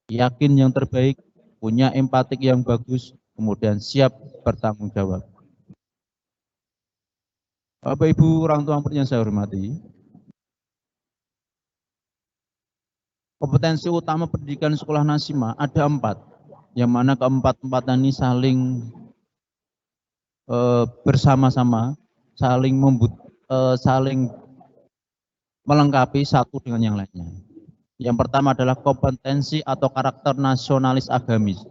yakin yang terbaik, punya empatik yang bagus, kemudian siap bertanggung jawab. Bapak Ibu orang tua yang saya hormati, kompetensi utama pendidikan sekolah Nasimah ada 4, yang mana keempat-empatnya ini saling bersama-sama, saling melengkapi satu dengan yang lainnya. Yang pertama adalah kompetensi atau karakter nasionalis agamis.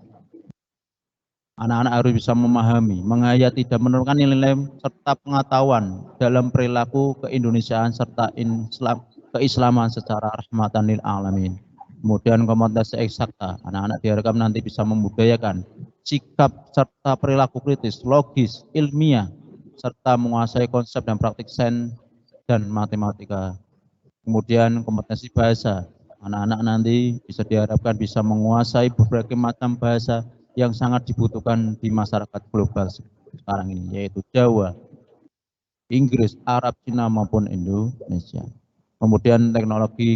Anak-anak harus bisa memahami, menghayati dan menurunkan nilai-nilai serta pengetahuan dalam perilaku keindonesiaan serta keislaman secara rahmatan lil alamin. Kemudian kompetensi eksakta, anak-anak diharapkan nanti bisa membudayakan sikap serta perilaku kritis, logis, ilmiah, serta menguasai konsep dan praktik sains dan matematika. Kemudian kompetensi bahasa, anak-anak nanti bisa diharapkan bisa menguasai berbagai macam bahasa yang sangat dibutuhkan di masyarakat global sekarang ini, yaitu Jawa, Inggris, Arab, Cina maupun Indonesia. Kemudian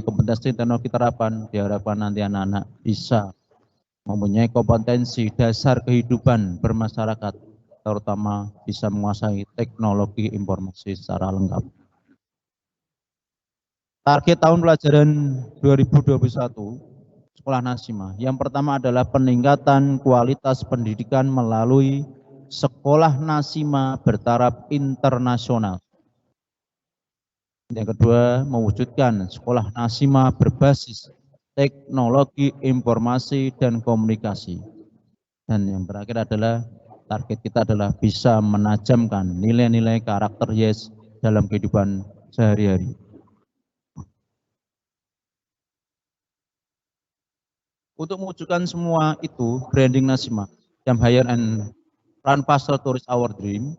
kompetensi teknologi terapan, diharapkan nanti anak-anak bisa mempunyai kompetensi dasar kehidupan bermasyarakat, terutama bisa menguasai teknologi informasi secara lengkap. Target tahun pelajaran 2021 Sekolah Nasimah, yang pertama adalah peningkatan kualitas pendidikan melalui Sekolah Nasimah bertaraf internasional. Yang kedua, mewujudkan Sekolah Nasimah berbasis teknologi informasi dan komunikasi. Dan yang terakhir adalah target kita adalah bisa menajamkan nilai-nilai karakter Yes dalam kehidupan sehari-hari. Untuk mewujudkan semua itu, branding Nasimah, Jam Hire and Run Faster Tourist Our Dream,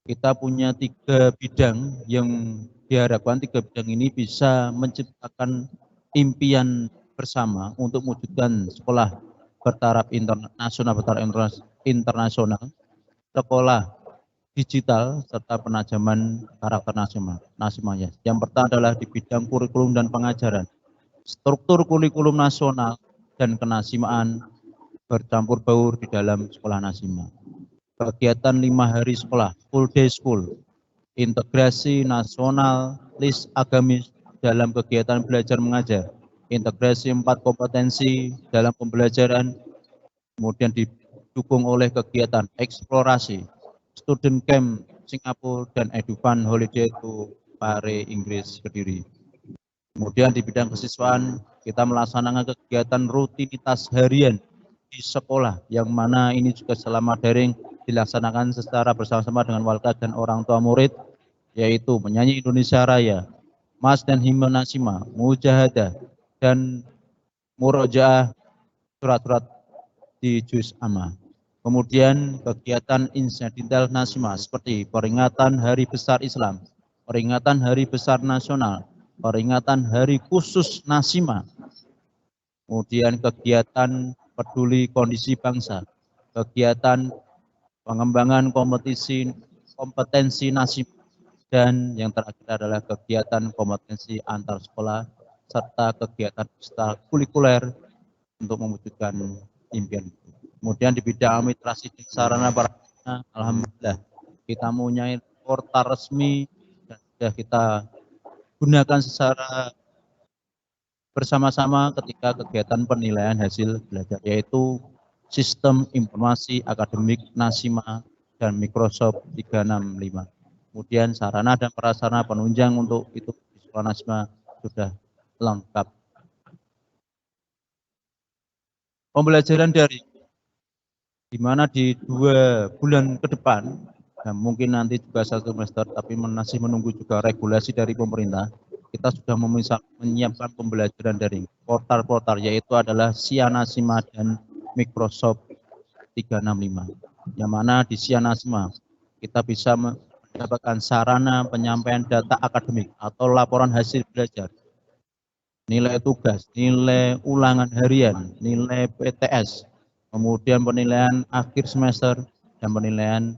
kita punya 3 bidang yang diharapkan 3 bidang ini bisa menciptakan impian bersama untuk mewujudkan sekolah bertaraf internasional, sekolah digital, serta penajaman karakter Nasimah. Yang pertama adalah di bidang kurikulum dan pengajaran. Struktur kurikulum nasional dan kenasimaan bercampur baur di dalam sekolah Nasimah. Kegiatan 5 hari sekolah, full day school, integrasi nasionalis agamis dalam kegiatan belajar mengajar, integrasi 4 kompetensi dalam pembelajaran, kemudian didukung oleh kegiatan eksplorasi, student camp Singapura dan Edufan Holiday to Pare Inggris Kediri. Kemudian di bidang kesiswaan, kita melaksanakan kegiatan rutinitas harian di sekolah, yang mana ini juga selama daring dilaksanakan secara bersama-sama dengan warga dan orang tua murid, yaitu menyanyi Indonesia Raya, Mas dan Himne Nasimah, Mujahadah, dan Murojaah surat-surat di Juz Amma. Kemudian kegiatan insidental Nasimah seperti peringatan Hari Besar Islam, peringatan Hari Besar Nasional, peringatan Hari Khusus Nasimah, kemudian kegiatan peduli kondisi bangsa, kegiatan pengembangan kompetensi Nasimah, Dan yang terakhir adalah kegiatan kompetensi antar sekolah serta kegiatan ekstrakurikuler untuk mewujudkan impian. Kemudian di bidang administrasi dan sarana prasarana, alhamdulillah kita mempunyai portal resmi dan sudah kita gunakan secara bersama-sama ketika kegiatan penilaian hasil belajar, yaitu Sistem Informasi Akademik Nasima dan Microsoft 365. Kemudian sarana dan prasarana penunjang untuk itu di sekolah Nasima sudah lengkap. Pembelajaran daring, di mana di 2 bulan ke depan, dan mungkin nanti juga 1 semester, tapi masih menunggu juga regulasi dari pemerintah, kita sudah menyiapkan pembelajaran daring. Portal-portal yaitu adalah Sianasima dan Microsoft 365. Yang mana di Sianasima kita bisa mendapatkan sarana penyampaian data akademik atau laporan hasil belajar, nilai tugas, nilai ulangan harian, nilai PTS, kemudian penilaian akhir semester, dan penilaian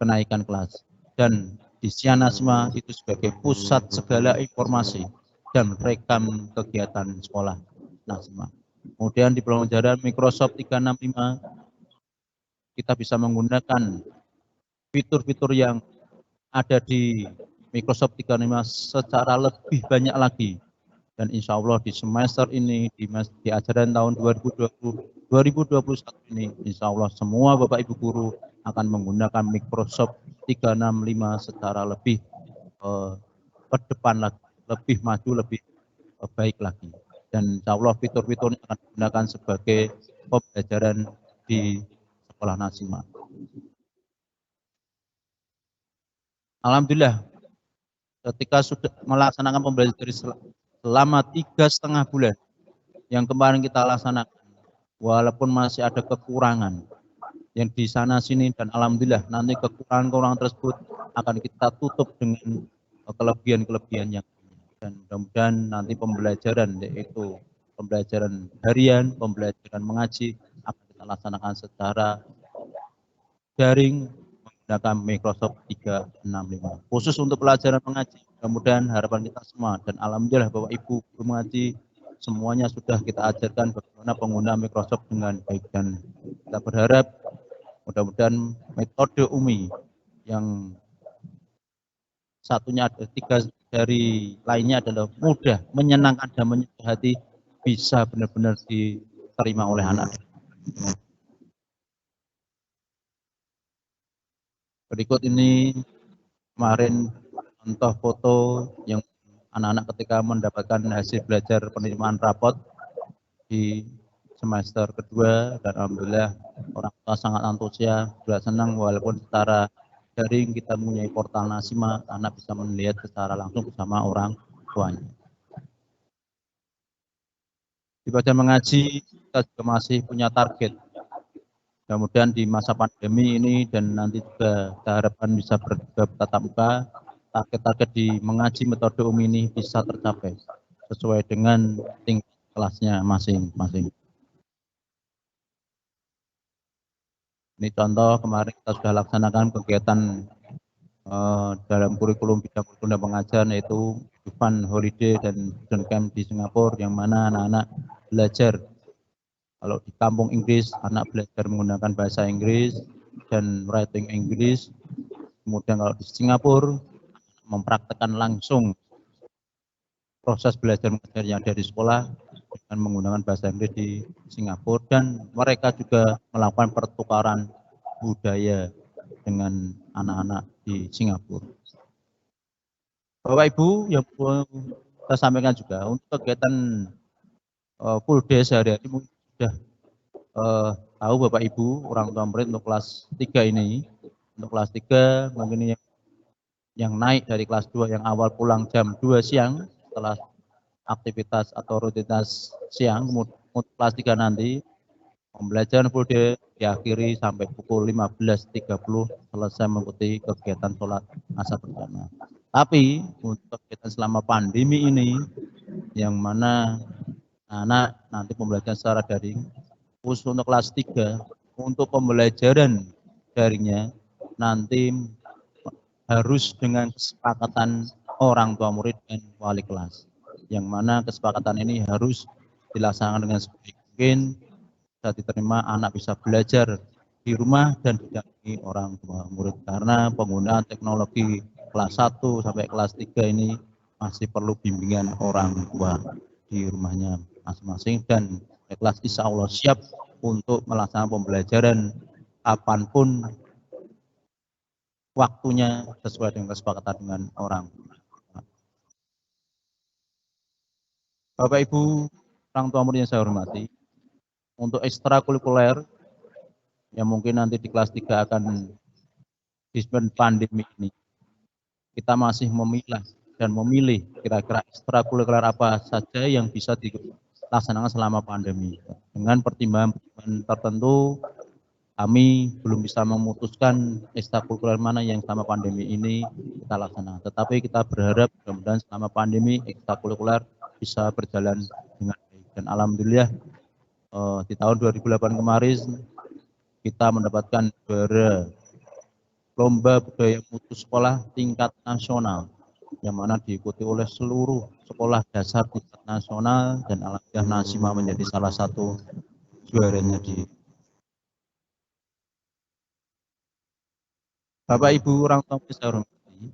kenaikan kelas. Dan di Sianasima itu sebagai pusat segala informasi dan rekam kegiatan sekolah Nasima. Kemudian di pembelajaran Microsoft 365, kita bisa menggunakan fitur-fitur yang ada di Microsoft 365 secara lebih banyak lagi. Dan insya Allah di semester ini, di ajaran tahun 2021 ini, insya Allah semua Bapak Ibu Guru akan menggunakan Microsoft 365 secara lebih ke depan lagi, lebih maju, lebih baik lagi. Dan insya Allah fitur-fiturnya akan digunakan sebagai pembelajaran di sekolah Nasima. Alhamdulillah, ketika sudah melaksanakan pembelajaran selama 3,5 bulan yang kemarin kita laksanakan, walaupun masih ada kekurangan yang di sana sini, dan alhamdulillah nanti kekurangan tersebut akan kita tutup dengan kelebihan-kelebihan yang lainnya. Dan mudah-mudahan nanti pembelajaran, yaitu pembelajaran harian, pembelajaran mengaji, akan kita laksanakan secara daring menggunakan Microsoft 365. Khusus untuk pelajaran mengaji, mudah-mudahan harapan kita semua, dan alhamdulillah Bapak Ibu guru mengaji semuanya sudah kita ajarkan bagaimana penggunaan Microsoft dengan baik, dan kita berharap mudah-mudahan metode UMI yang satunya ada 3 dari lainnya adalah mudah, menyenangkan, dan menyentuh hati, bisa benar-benar diterima oleh anak. Berikut ini kemarin contoh foto yang anak-anak ketika mendapatkan hasil belajar penerimaan rapot di semester kedua, dan alhamdulillah orang tua sangat antusias, sudah senang walaupun secara daring kita mempunyai portal Nasima, anak bisa melihat secara langsung bersama orang tuanya. Di bagian mengaji kita juga masih punya target. Kemudian di masa pandemi ini dan nanti juga kita harapkan bisa bertatap muka, target-target di mengaji metode UMI ini bisa tercapai sesuai dengan tingkat kelasnya masing-masing. Ini contoh kemarin kita sudah laksanakan kegiatan dalam kurikulum bidang kurikulum dan pengajaran, yaitu Fun Holiday dan Student Camp di Singapura, yang mana anak-anak belajar. Kalau di kampung Inggris, anak belajar menggunakan bahasa Inggris dan writing Inggris. Kemudian kalau di Singapura, mempraktekkan langsung proses belajar mengajar yang ada di sekolah dengan menggunakan bahasa Inggris di Singapura, dan mereka juga melakukan pertukaran budaya dengan anak-anak di Singapura. Bapak Ibu yang saya sampaikan juga untuk kegiatan full day sehari-hari, mungkin sudah tahu Bapak Ibu orang tua murid untuk kelas 3 ini. Untuk kelas 3 mungkin yang naik dari kelas 2 yang awal pulang jam 2 siang setelah aktivitas atau rutinitas siang, kemudian untuk kelas 3 nanti pembelajaran full day diakhiri sampai pukul 15.30 selesai mengikuti kegiatan sholat asar bersama. Tapi untuk kegiatan selama pandemi ini, yang mana anak nanti pembelajaran secara daring, khusus untuk kelas 3, untuk pembelajaran daringnya nanti harus dengan kesepakatan orang tua murid dan wali kelas, yang mana kesepakatan ini harus dilaksanakan dengan sebaik mungkin, bisa diterima, anak bisa belajar di rumah dan didampingi orang tua murid, karena penggunaan teknologi kelas 1 sampai kelas 3 ini masih perlu bimbingan orang tua di rumahnya masing-masing, dan kelas insya Allah siap untuk melaksanakan pembelajaran kapanpun waktunya sesuai dengan kesepakatan dengan orang tua. Bapak Ibu orang tua murid yang saya hormati, untuk ekstrakurikuler yang mungkin nanti di kelas 3 akan disebut pandemi ini, kita masih memilah dan memilih kira-kira ekstrakurikuler apa saja yang bisa dilaksanakan selama pandemi. Dengan pertimbangan tertentu, kami belum bisa memutuskan ekstrakurikuler mana yang selama pandemi ini kita laksanakan. Tetapi kita berharap mudah-mudahan selama pandemi ekstrakurikuler bisa berjalan dengan baik. Dan alhamdulillah di tahun 2008 kemarin kita mendapatkan juara lomba budaya mutu sekolah tingkat nasional, yang mana diikuti oleh seluruh sekolah dasar tingkat nasional, dan alhamdulillah Nasimah menjadi salah satu juaranya di. Bapak Ibu orang tua saya hormati,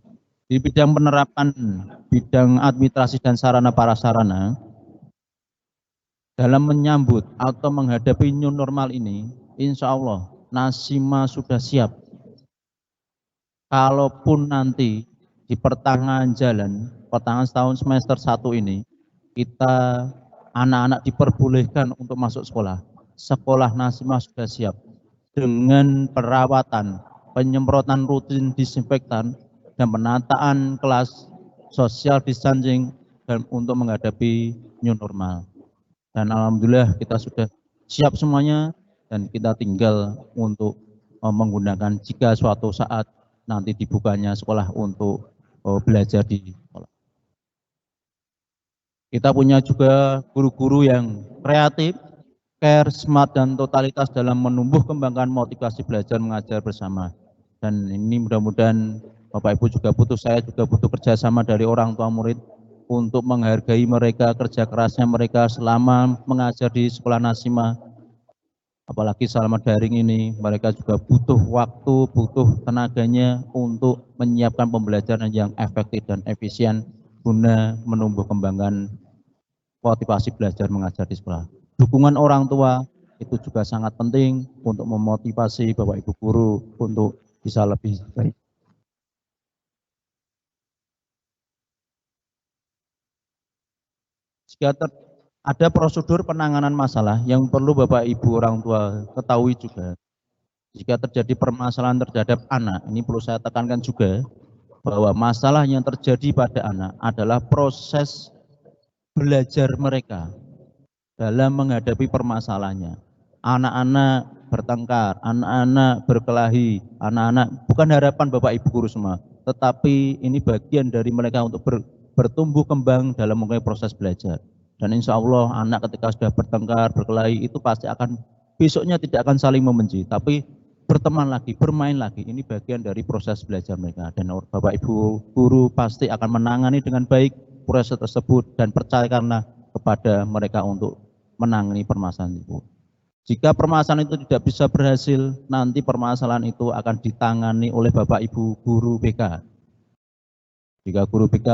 di bidang penerapan bidang administrasi dan sarana prasarana dalam menyambut atau menghadapi new normal ini, insya Allah Nasimah sudah siap. Kalaupun nanti di pertengahan jalan, pertengahan tahun semester 1 ini, kita anak-anak diperbolehkan untuk masuk sekolah. Sekolah Nasimah sudah siap dengan perawatan, penyemprotan rutin disinfektan, dan penataan kelas, social distancing, dan untuk menghadapi new normal. Dan alhamdulillah kita sudah siap semuanya, dan kita tinggal untuk menggunakan jika suatu saat nanti dibukanya sekolah untuk belajar di sekolah. Kita punya juga guru-guru yang kreatif, care, smart, dan totalitas dalam menumbuh kembangkan motivasi belajar mengajar bersama. Dan ini mudah-mudahan Bapak Ibu juga butuh, saya juga butuh kerjasama dari orang tua murid untuk menghargai mereka, kerja kerasnya mereka selama mengajar di sekolah Nasimah. Apalagi selama daring ini, mereka juga butuh waktu, butuh tenaganya untuk menyiapkan pembelajaran yang efektif dan efisien guna menumbuh kembangkan motivasi belajar mengajar di sekolah. Dukungan orang tua itu juga sangat penting untuk memotivasi Bapak Ibu guru untuk bisa lebih baik. Jika ada prosedur penanganan masalah yang perlu Bapak Ibu orang tua ketahui juga. Jika terjadi permasalahan terhadap anak, ini perlu saya tekankan juga bahwa masalah yang terjadi pada anak adalah proses belajar mereka dalam menghadapi permasalahannya. Anak-anak bertengkar, anak-anak berkelahi, anak-anak bukan harapan Bapak Ibu guru semua, tetapi ini bagian dari mereka untuk bertumbuh kembang dalam mengenai proses belajar. Dan insya Allah anak ketika sudah bertengkar, berkelahi itu pasti akan besoknya tidak akan saling membenci, tapi berteman lagi, bermain lagi. Ini bagian dari proses belajar mereka. Dan Bapak Ibu guru pasti akan menangani dengan baik proses tersebut dan percayakanlah kepada mereka untuk menangani permasalahan itu. Jika permasalahan itu tidak bisa berhasil, nanti permasalahan itu akan ditangani oleh Bapak Ibu guru BK. Jika guru BK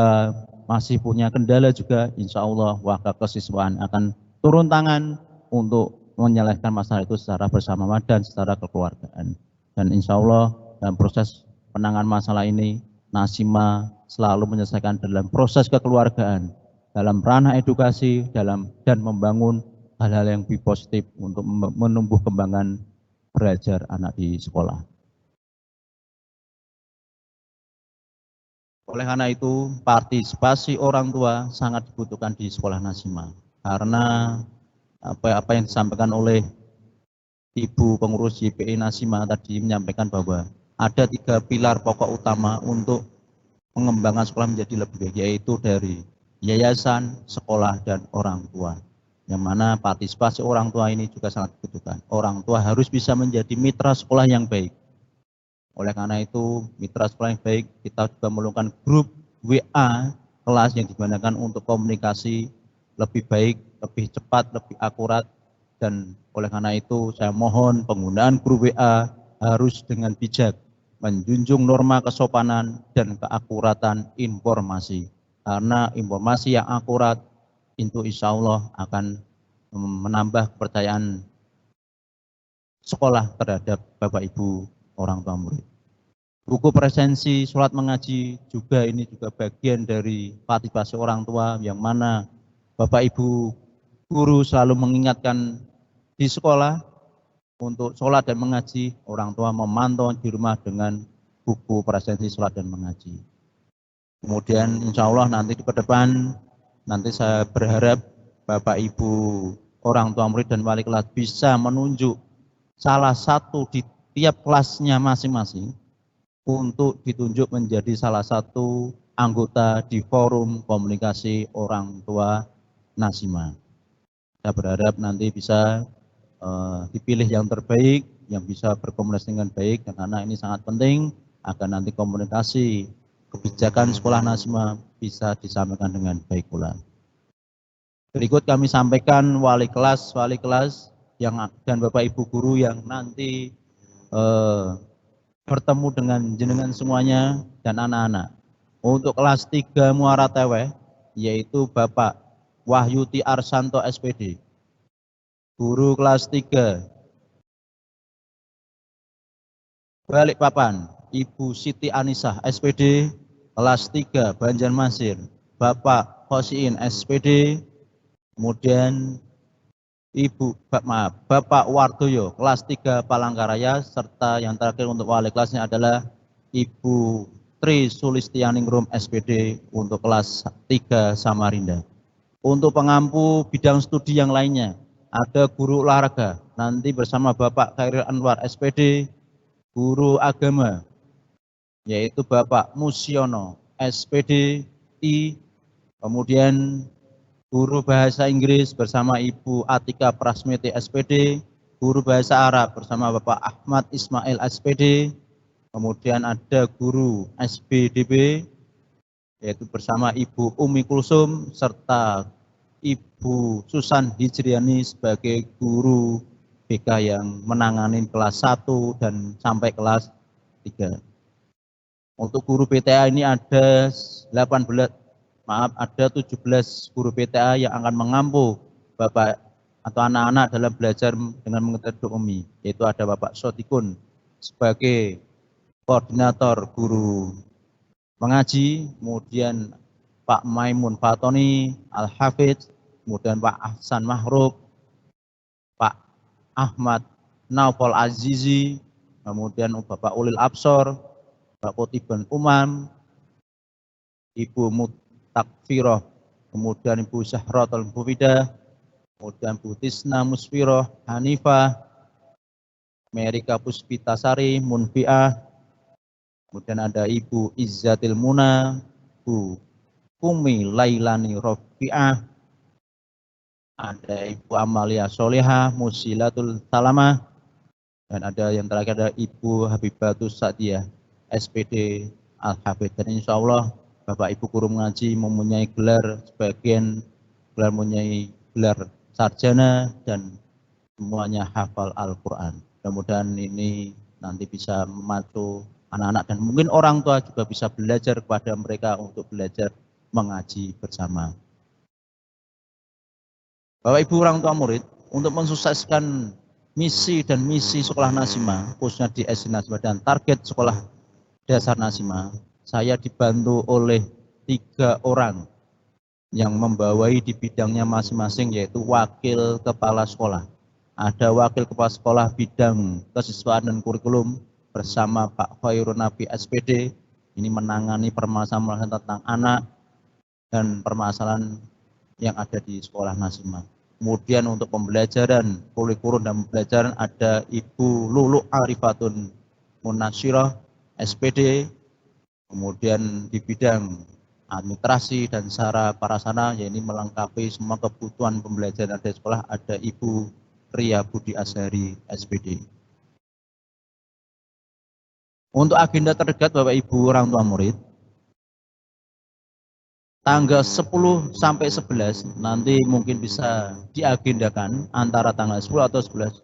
masih punya kendala juga, insya Allah wakil kesiswaan akan turun tangan untuk menyelesaikan masalah itu secara bersama dan secara kekeluargaan. Dan insya Allah dalam proses penanganan masalah ini, Nasimah selalu menyelesaikan dalam proses kekeluargaan, dalam ranah edukasi, dan membangun hal-hal yang lebih positif untuk menumbuh kembangkan belajar anak di sekolah. Oleh karena itu, partisipasi orang tua sangat dibutuhkan di sekolah Nasimah. Karena apa yang disampaikan oleh Ibu Pengurus YPI Nasimah tadi menyampaikan bahwa ada 3 pilar pokok utama untuk mengembangkan sekolah menjadi lebih baik, yaitu dari yayasan, sekolah, dan orang tua. Yang mana partisipasi orang tua ini juga sangat dibutuhkan. Orang tua harus bisa menjadi mitra sekolah yang baik. Oleh karena itu, mitra sekolah yang baik, kita juga memerlukan grup WA kelas yang digunakan untuk komunikasi lebih baik, lebih cepat, lebih akurat. Dan oleh karena itu, saya mohon penggunaan grup WA harus dengan bijak, menjunjung norma kesopanan dan keakuratan informasi. Karena informasi yang akurat itu insya Allah akan menambah kepercayaan sekolah terhadap Bapak Ibu orang tua murid. Buku presensi sholat mengaji juga ini juga bagian dari partisipasi orang tua yang mana Bapak Ibu guru selalu mengingatkan di sekolah untuk sholat dan mengaji, orang tua memantau di rumah dengan buku presensi sholat dan mengaji. Kemudian insya Allah nanti di depan, nanti saya berharap Bapak Ibu orang tua murid dan wali kelas bisa menunjuk salah satu di tiap kelasnya masing-masing untuk ditunjuk menjadi salah satu anggota di forum komunikasi orang tua Nasimah. Saya berharap nanti bisa dipilih yang terbaik, yang bisa berkomunikasi dengan baik, karena ini sangat penting agar nanti komunikasi kebijakan sekolah Nasimah bisa disampaikan dengan baik pula. Berikut kami sampaikan wali kelas yang dan Bapak Ibu guru yang nanti bertemu dengan jenengan semuanya dan anak-anak. Untuk kelas 3 Muara Teweh, yaitu Bapak Wahyuti Arsanto SPD. Guru kelas 3 Balikpapan, Ibu Siti Anisah SPD. Kelas 3 Banjarmasin, Bapak Hosiin SPD. Kemudian Bapak Wardoyo, kelas 3 Palangkaraya, serta yang terakhir untuk wali kelasnya adalah Ibu Tri Sulistianingrum SPD untuk kelas 3 Samarinda. Untuk pengampu bidang studi yang lainnya, ada guru olahraga, nanti bersama Bapak Khairil Anwar SPD, guru agama, yaitu Bapak Musiono SPD, kemudian guru bahasa Inggris bersama Ibu Atika Prasmiti SPD, guru bahasa Arab bersama Bapak Ahmad Ismail SPD, kemudian ada guru SBDB, yaitu bersama Ibu Umi Kulsum, serta Ibu Susan Hijriani sebagai guru BK yang menangani kelas 1 dan sampai kelas 3. Untuk guru PTA ini ada 17 guru PTA yang akan mengampu Bapak atau anak-anak dalam belajar dengan mengerti Umi, yaitu ada Bapak Sotikun sebagai koordinator guru mengaji, kemudian Pak Maimun Fatoni Al-Hafidz, kemudian Pak Ahsan Mahrub, Pak Ahmad Naufal Azizi, kemudian Bapak Ulil Absor, Pak Kotiban Umam, Ibu Takfiroh, kemudian Ibu Syahratul Mufidah, kemudian Bu Tisna Musfiroh, Hanifah, Merika Puspitasari, Munfi'ah, kemudian ada Ibu Izzatil Muna, Bu Kumi Lailani Rofi'ah, ada Ibu Amalia Solehah, Musilatul Salamah, dan ada yang terakhir ada Ibu Habibatus Sa'diyah, SPD Al-Hafidz. Dan insya Allah Bapak Ibu guru mengaji mempunyai gelar, sebagian gelar mempunyai gelar sarjana dan semuanya hafal Al-Quran. Mudah-mudahan ini nanti bisa memacu anak-anak dan mungkin orang tua juga bisa belajar kepada mereka untuk belajar mengaji bersama. Bapak Ibu orang tua murid, untuk mensukseskan misi dan misi sekolah Nasimah, khususnya di SD Nasimah dan target sekolah dasar Nasimah, saya dibantu oleh 3 orang yang membawai di bidangnya masing-masing, yaitu wakil kepala sekolah. Ada wakil kepala sekolah bidang kesiswaan dan kurikulum bersama Pak Khairun Nabi SPD, ini menangani permasalahan tentang anak dan permasalahan yang ada di sekolah Nasimah. Kemudian untuk pembelajaran kurikulum dan pembelajaran ada Ibu Lulu Arifatun Munasyirah SPD. Kemudian di bidang administrasi dan sarana prasarana, yaitu melengkapi semua kebutuhan pembelajaran dari sekolah, ada Ibu Ria Budi Azhari SPD. Untuk agenda terdekat Bapak Ibu orang tua murid, tanggal 10 sampai 11 nanti mungkin bisa diagendakan antara tanggal 10 atau 11.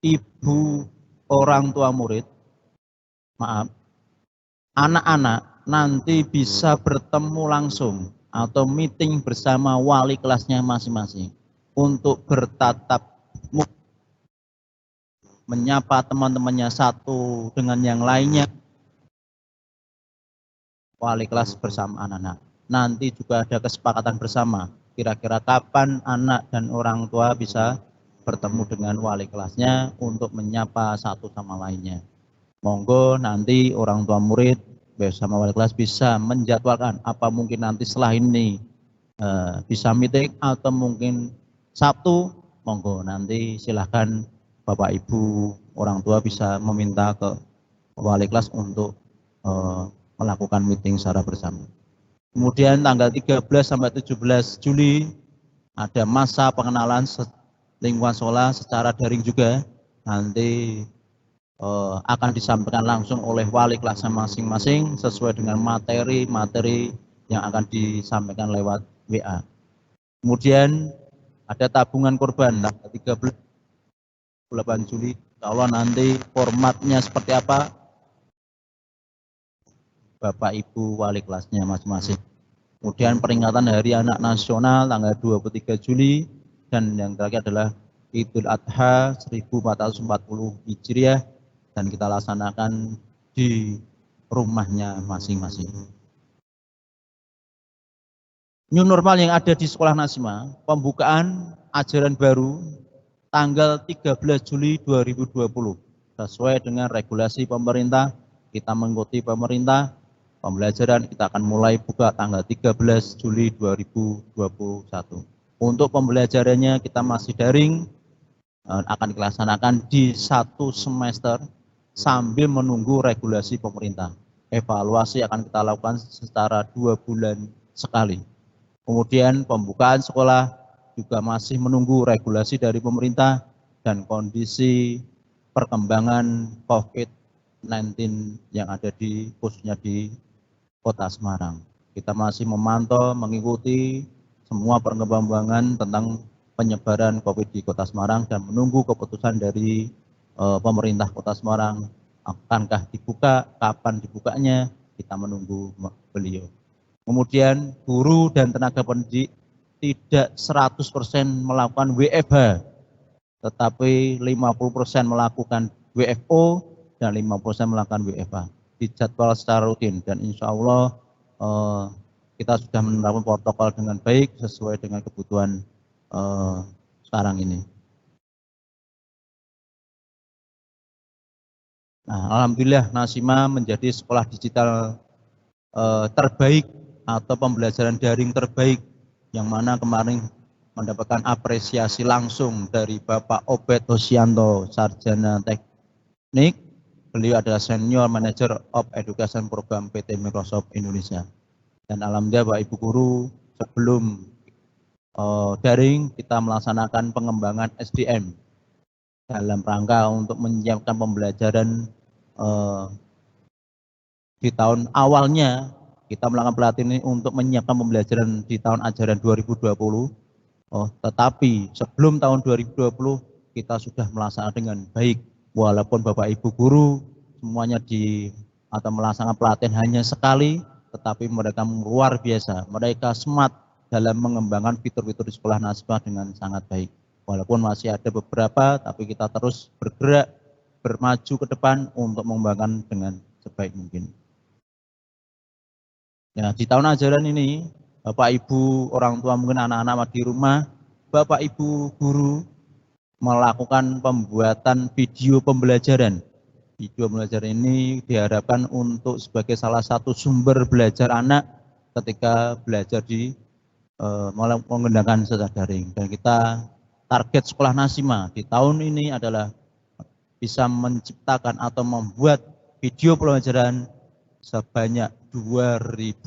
Ibu orang tua murid, maaf, anak-anak nanti bisa bertemu langsung atau meeting bersama wali kelasnya masing-masing untuk bertatap muka, menyapa teman-temannya satu dengan yang lainnya, wali kelas bersama anak-anak. Nanti juga ada kesepakatan bersama, kira-kira kapan anak dan orang tua bisa bertemu dengan wali kelasnya untuk menyapa satu sama lainnya. Monggo nanti orang tua murid bersama wali kelas bisa menjadwalkan apa mungkin nanti setelah ini bisa meeting atau mungkin Sabtu, monggo nanti silahkan Bapak Ibu orang tua bisa meminta ke wali kelas untuk melakukan meeting secara bersama. Kemudian tanggal 13 sampai 17 Juli ada masa pengenalan lingkungan sekolah secara daring juga. Nanti akan disampaikan langsung oleh wali kelasnya masing-masing sesuai dengan materi-materi yang akan disampaikan lewat WA. Kemudian ada tabungan korban tanggal 13 Juli. Insya Allah nanti formatnya seperti apa, Bapak Ibu wali kelasnya masing-masing. Kemudian peringatan Hari Anak Nasional tanggal 23 Juli dan yang terakhir adalah Idul Adha 1440 Hijriah dan kita laksanakan di rumahnya masing-masing. New normal yang ada di Sekolah Nasimah, pembukaan ajaran baru tanggal 13 Juli 2020 sesuai dengan regulasi pemerintah. Kita mengikuti pemerintah. Pembelajaran kita akan mulai buka tanggal 13 Juli 2021. Untuk pembelajarannya kita masih daring, akan dilaksanakan di 1 semester sambil menunggu regulasi pemerintah. Evaluasi akan kita lakukan secara 2 bulan sekali. Kemudian pembukaan sekolah juga masih menunggu regulasi dari pemerintah dan kondisi perkembangan COVID-19 yang ada di khususnya di Kota Semarang. Kita masih memantau, mengikuti semua perkembangan tentang penyebaran COVID di Kota Semarang dan menunggu keputusan dari pemerintah Kota Semarang. Akankah dibuka, kapan dibukanya, kita menunggu beliau. Kemudian guru dan tenaga pendidik tidak 100% melakukan WFH, tetapi 50% melakukan WFO dan 50% melakukan WFH. Dijadwal secara rutin dan insya Allah kita sudah menerapkan protokol dengan baik sesuai dengan kebutuhan sekarang ini. Nah, alhamdulillah Nasimah menjadi sekolah digital terbaik atau pembelajaran daring terbaik yang mana kemarin mendapatkan apresiasi langsung dari Bapak Obed Hosianto, Sarjana Teknik. Beliau adalah Senior Manager of Education Program PT Microsoft Indonesia. Dan alhamdulillah Bapak Ibu Guru, sebelum daring kita melaksanakan pengembangan SDM dalam rangka untuk menyiapkan pembelajaran di tahun awalnya. Kita melakukan pelatihan ini untuk menyiapkan pembelajaran di tahun ajaran 2020. Tetapi sebelum tahun 2020 kita sudah melaksanakan dengan baik. Walaupun Bapak Ibu Guru semuanya melaksanakan pelatihan hanya sekali, tetapi mereka luar biasa. Mereka smart dalam mengembangkan fitur-fitur di Sekolah Nasimah dengan sangat baik. Walaupun masih ada beberapa, tapi kita terus bergerak, bermaju ke depan untuk mengembangkan dengan sebaik mungkin. Ya, di tahun ajaran ini, Bapak Ibu orang tua mungkin anak-anak di rumah, Bapak Ibu Guru melakukan pembuatan video pembelajaran. Video pembelajaran ini diharapkan untuk sebagai salah satu sumber belajar anak ketika belajar di menggunakan secara daring. Dan kita target Sekolah Nasimah di tahun ini adalah bisa menciptakan atau membuat video pembelajaran sebanyak 2.000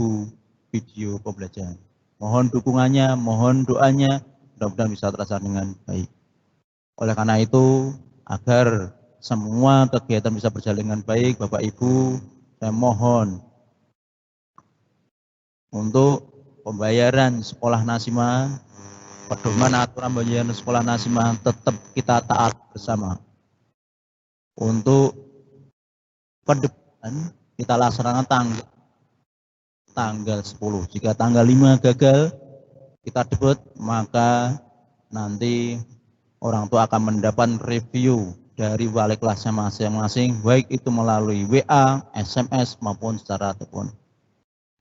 video pembelajaran. Mohon dukungannya, mohon doanya, mudah-mudahan bisa terlaksana dengan baik. Oleh karena itu, agar semua kegiatan bisa berjalan dengan baik, Bapak Ibu, saya mohon untuk pembayaran sekolah Nasimah, pedoman aturan pembayaran sekolah Nasimah tetap kita taat bersama. Untuk pendepan kita laksanakan tanggal 10. Jika tanggal 5 gagal kita debat, maka nanti orang tua akan mendapat review dari wali kelasnya masing-masing, baik itu melalui WA, SMS maupun secara telepon,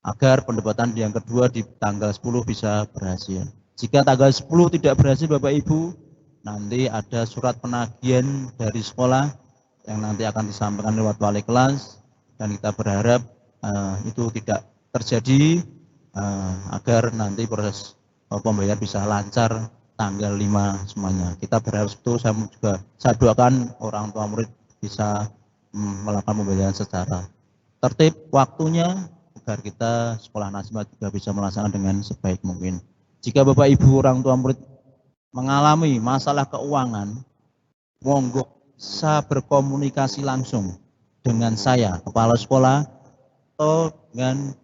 agar pendebatan yang kedua di tanggal 10 bisa berhasil. Jika tanggal 10 tidak berhasil Bapak Ibu, nanti ada surat penagihan dari sekolah yang nanti akan disampaikan lewat wali kelas, dan kita berharap itu tidak terjadi, agar nanti proses pembayaran bisa lancar tanggal 5 semuanya. Kita berharap itu, saya doakan orang tua murid bisa melakukan pembayaran secara tertib waktunya, agar kita sekolah Nasimah juga bisa melaksanakan dengan sebaik mungkin. Jika Bapak Ibu orang tua murid mengalami masalah keuangan, monggo bisa berkomunikasi langsung dengan saya, kepala sekolah, atau dengan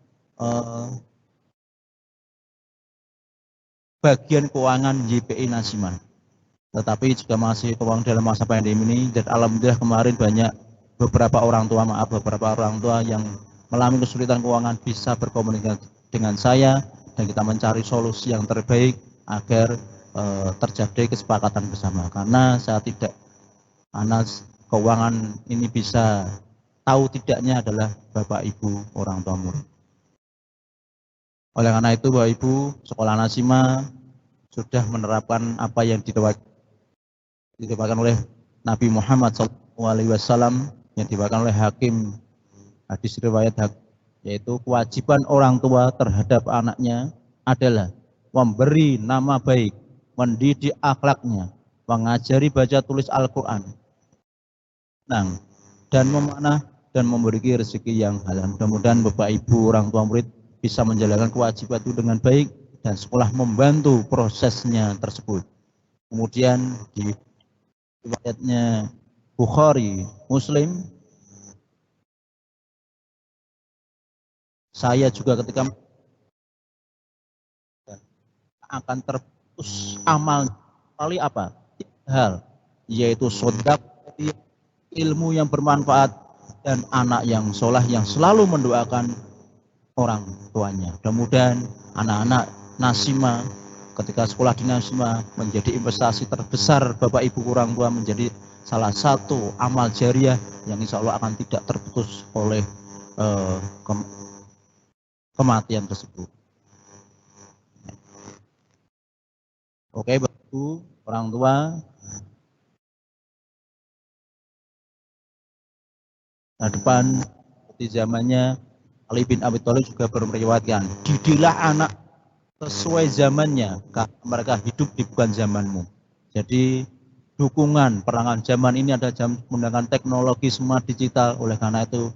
bagian keuangan YPI Nasimah. Tetapi juga masih keuangan dalam masa pandemi ini, dan alhamdulillah kemarin beberapa orang tua yang mengalami kesulitan keuangan bisa berkomunikasi dengan saya, dan kita mencari solusi yang terbaik agar terjadi kesepakatan bersama. Karena keuangan ini bisa tahu tidaknya adalah Bapak Ibu orang tua murid. Oleh karena itu Bapak Ibu, sekolah Nasimah sudah menerapkan apa yang ditebarkan oleh Nabi Muhammad SAW, yang dibawakan oleh Hakim hadis riwayat Hakim, yaitu kewajiban orang tua terhadap anaknya adalah memberi nama baik, mendidik akhlaknya, mengajari baca tulis Al-Quran, dan memanah dan memberi rezeki yang halal. Mudah-mudahan Bapak Ibu orang tua murid bisa menjalankan kewajiban itu dengan baik, dan sekolah membantu prosesnya tersebut. Kemudian di riwayatnya Bukhari, Muslim, saya juga ketika akan terputus amal kali apa? 3 hal, yaitu sedekah, ilmu yang bermanfaat, dan anak yang soleh yang selalu mendoakan orang tuanya. Mudah-mudahan anak-anak Nasimah ketika sekolah di Nasimah menjadi investasi terbesar Bapak Ibu orang tua, menjadi salah satu amal jariah yang insya Allah akan tidak terputus oleh kematian tersebut. Oke Bapak Ibu orang tua, nah depan di zamannya Ali bin Abi Thalib juga meriwayatkan, didiklah anak sesuai zamannya, karena mereka hidup di bukan zamanmu. Jadi dukungan perangan zaman ini ada menggunakan teknologi semua digital. Oleh karena itu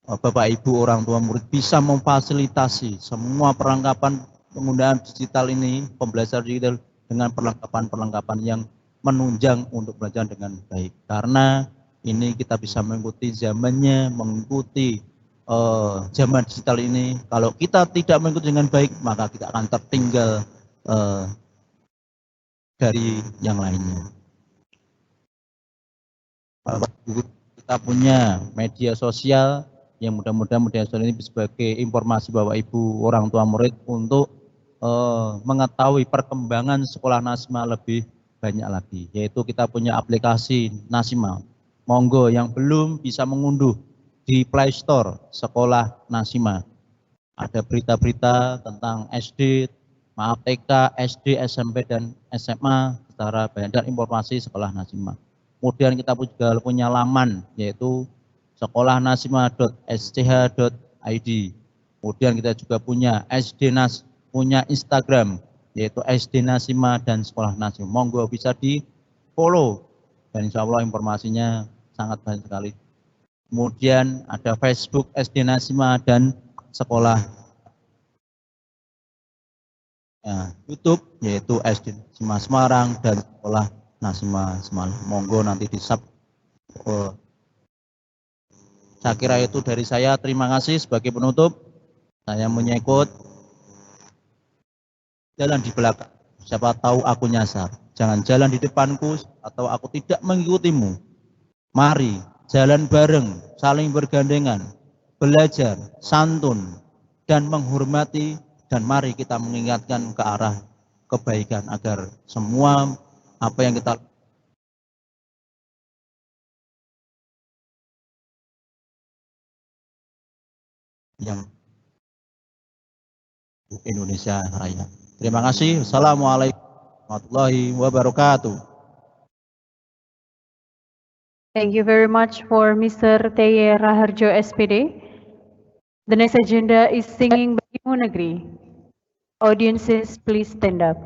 Bapak Ibu orang tua murid bisa memfasilitasi semua perlengkapan penggunaan digital ini, pembelajaran digital dengan perlengkapan-perlengkapan yang menunjang untuk belajar dengan baik. Karena ini kita bisa mengikuti zamannya, mengikuti zaman digital ini. Kalau kita tidak mengikuti dengan baik, maka kita akan tertinggal dari yang lainnya. Kita punya media sosial, yang mudah-mudahan media sosial ini sebagai informasi Bapak Ibu orang tua murid untuk mengetahui perkembangan sekolah Nasimah lebih banyak lagi, yaitu kita punya aplikasi Nasimah. Monggo yang belum bisa mengunduh di Play Store sekolah Nasimah. Ada berita-berita tentang TK, SD, SMP, dan SMA secara banyak, dan informasi sekolah Nasimah. Kemudian kita juga punya laman, yaitu sekolahnasimah.sch.id. Kemudian kita juga punya punya Instagram, yaitu SD Nasimah dan Sekolah Nasimah. Monggo bisa di follow, dan insya Allah informasinya sangat banyak sekali. Kemudian ada Facebook SD Nasimah dan Sekolah, YouTube yaitu SD Nasimah Semarang dan Sekolah Nasimah Semarang. Monggo nanti di Oh. Saya kira itu dari saya. Terima kasih. Sebagai penutup, saya menyekut jalan di belakang. Siapa tahu aku nyasar. Jangan jalan di depanku atau aku tidak mengikutimu. Mari jalan bareng, saling bergandengan, belajar, santun, dan menghormati, dan mari kita mengingatkan ke arah kebaikan agar semua apa yang kita yang Indonesia Raya. Terima kasih. Assalamualaikum warahmatullahi wabarakatuh. Thank you very much for Mr. Teye Raharjo SPD. The next agenda is Singing Bagimu Negeri. Audiences, please stand up.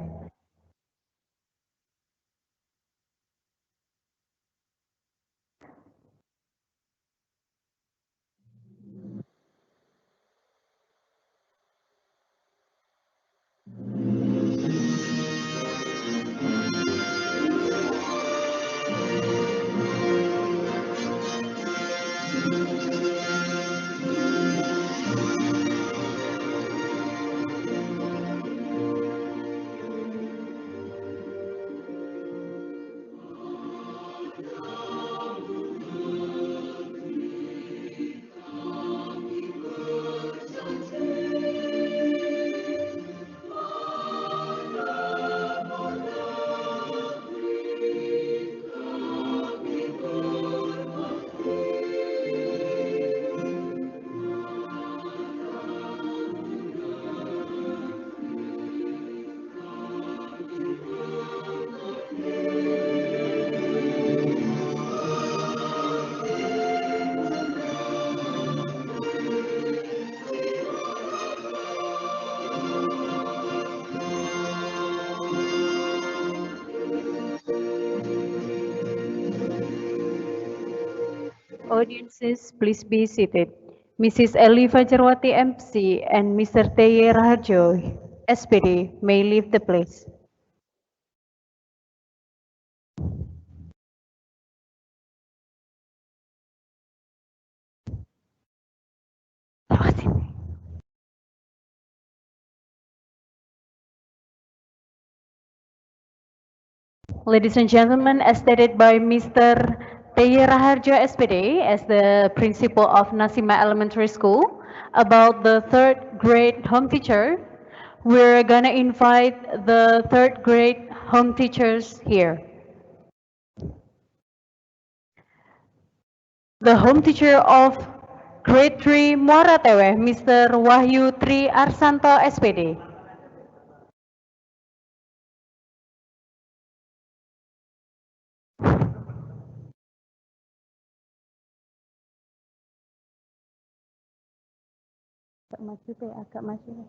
Audiences, please be seated. Mrs. Eli Fajarwati MC and Mr. Teye Raharjo SPD may leave the place. Ladies and gentlemen, as stated by Mr. Teye Raharjo SPD as the principal of Nasima Elementary School about the third grade home teacher, we're gonna invite the third grade home teachers here. The home teacher of grade 3 Muara Tewe, Mr. Wahyu Tri Arsanto SPD. Agak maju.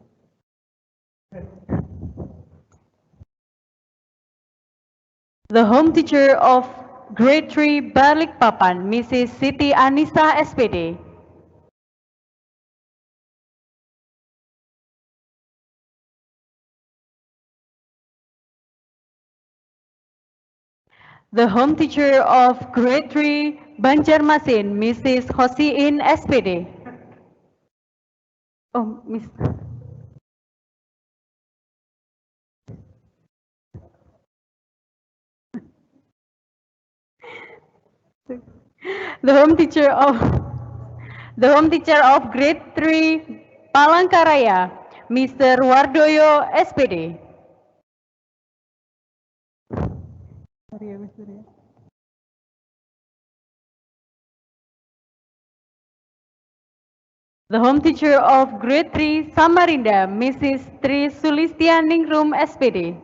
The home teacher of grade 3 Balikpapan, Mrs. Siti Anissa SPD. The home teacher of grade 3 Banjarmasin, Mrs. Hosiin SPD. Oh, Miss. The home teacher of grade 3 Palangkaraya, Mr. Wardoyo SPD. The home teacher of grade 3 Samarinda, Mrs. Tri Sulistianingrum SPD.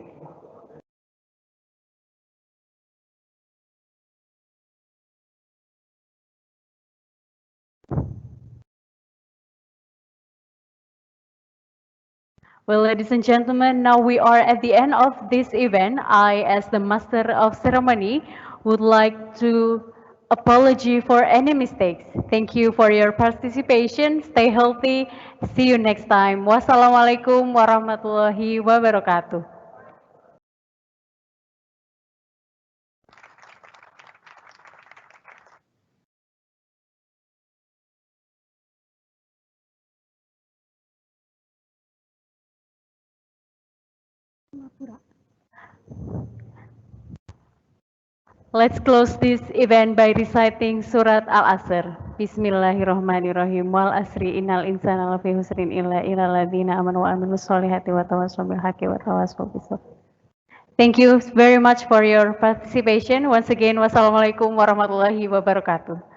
Well, ladies and gentlemen, now we are at the end of this event. I, as the master of ceremony, would like to apology for any mistakes. Thank you for your participation. Stay healthy. See you next time. Wassalamualaikum warahmatullahi wabarakatuh. Let's close this event by reciting Surat Al-Asr. Bismillahirrahmanirrahim. Wal asri innal insana lafi husrin illa ladzina amanu wa amilus solihati wa tawassaw bil haqqi wa tawassaw bis sabr. Thank you very much for your participation. Once again, wassalamualaikum warahmatullahi wabarakatuh.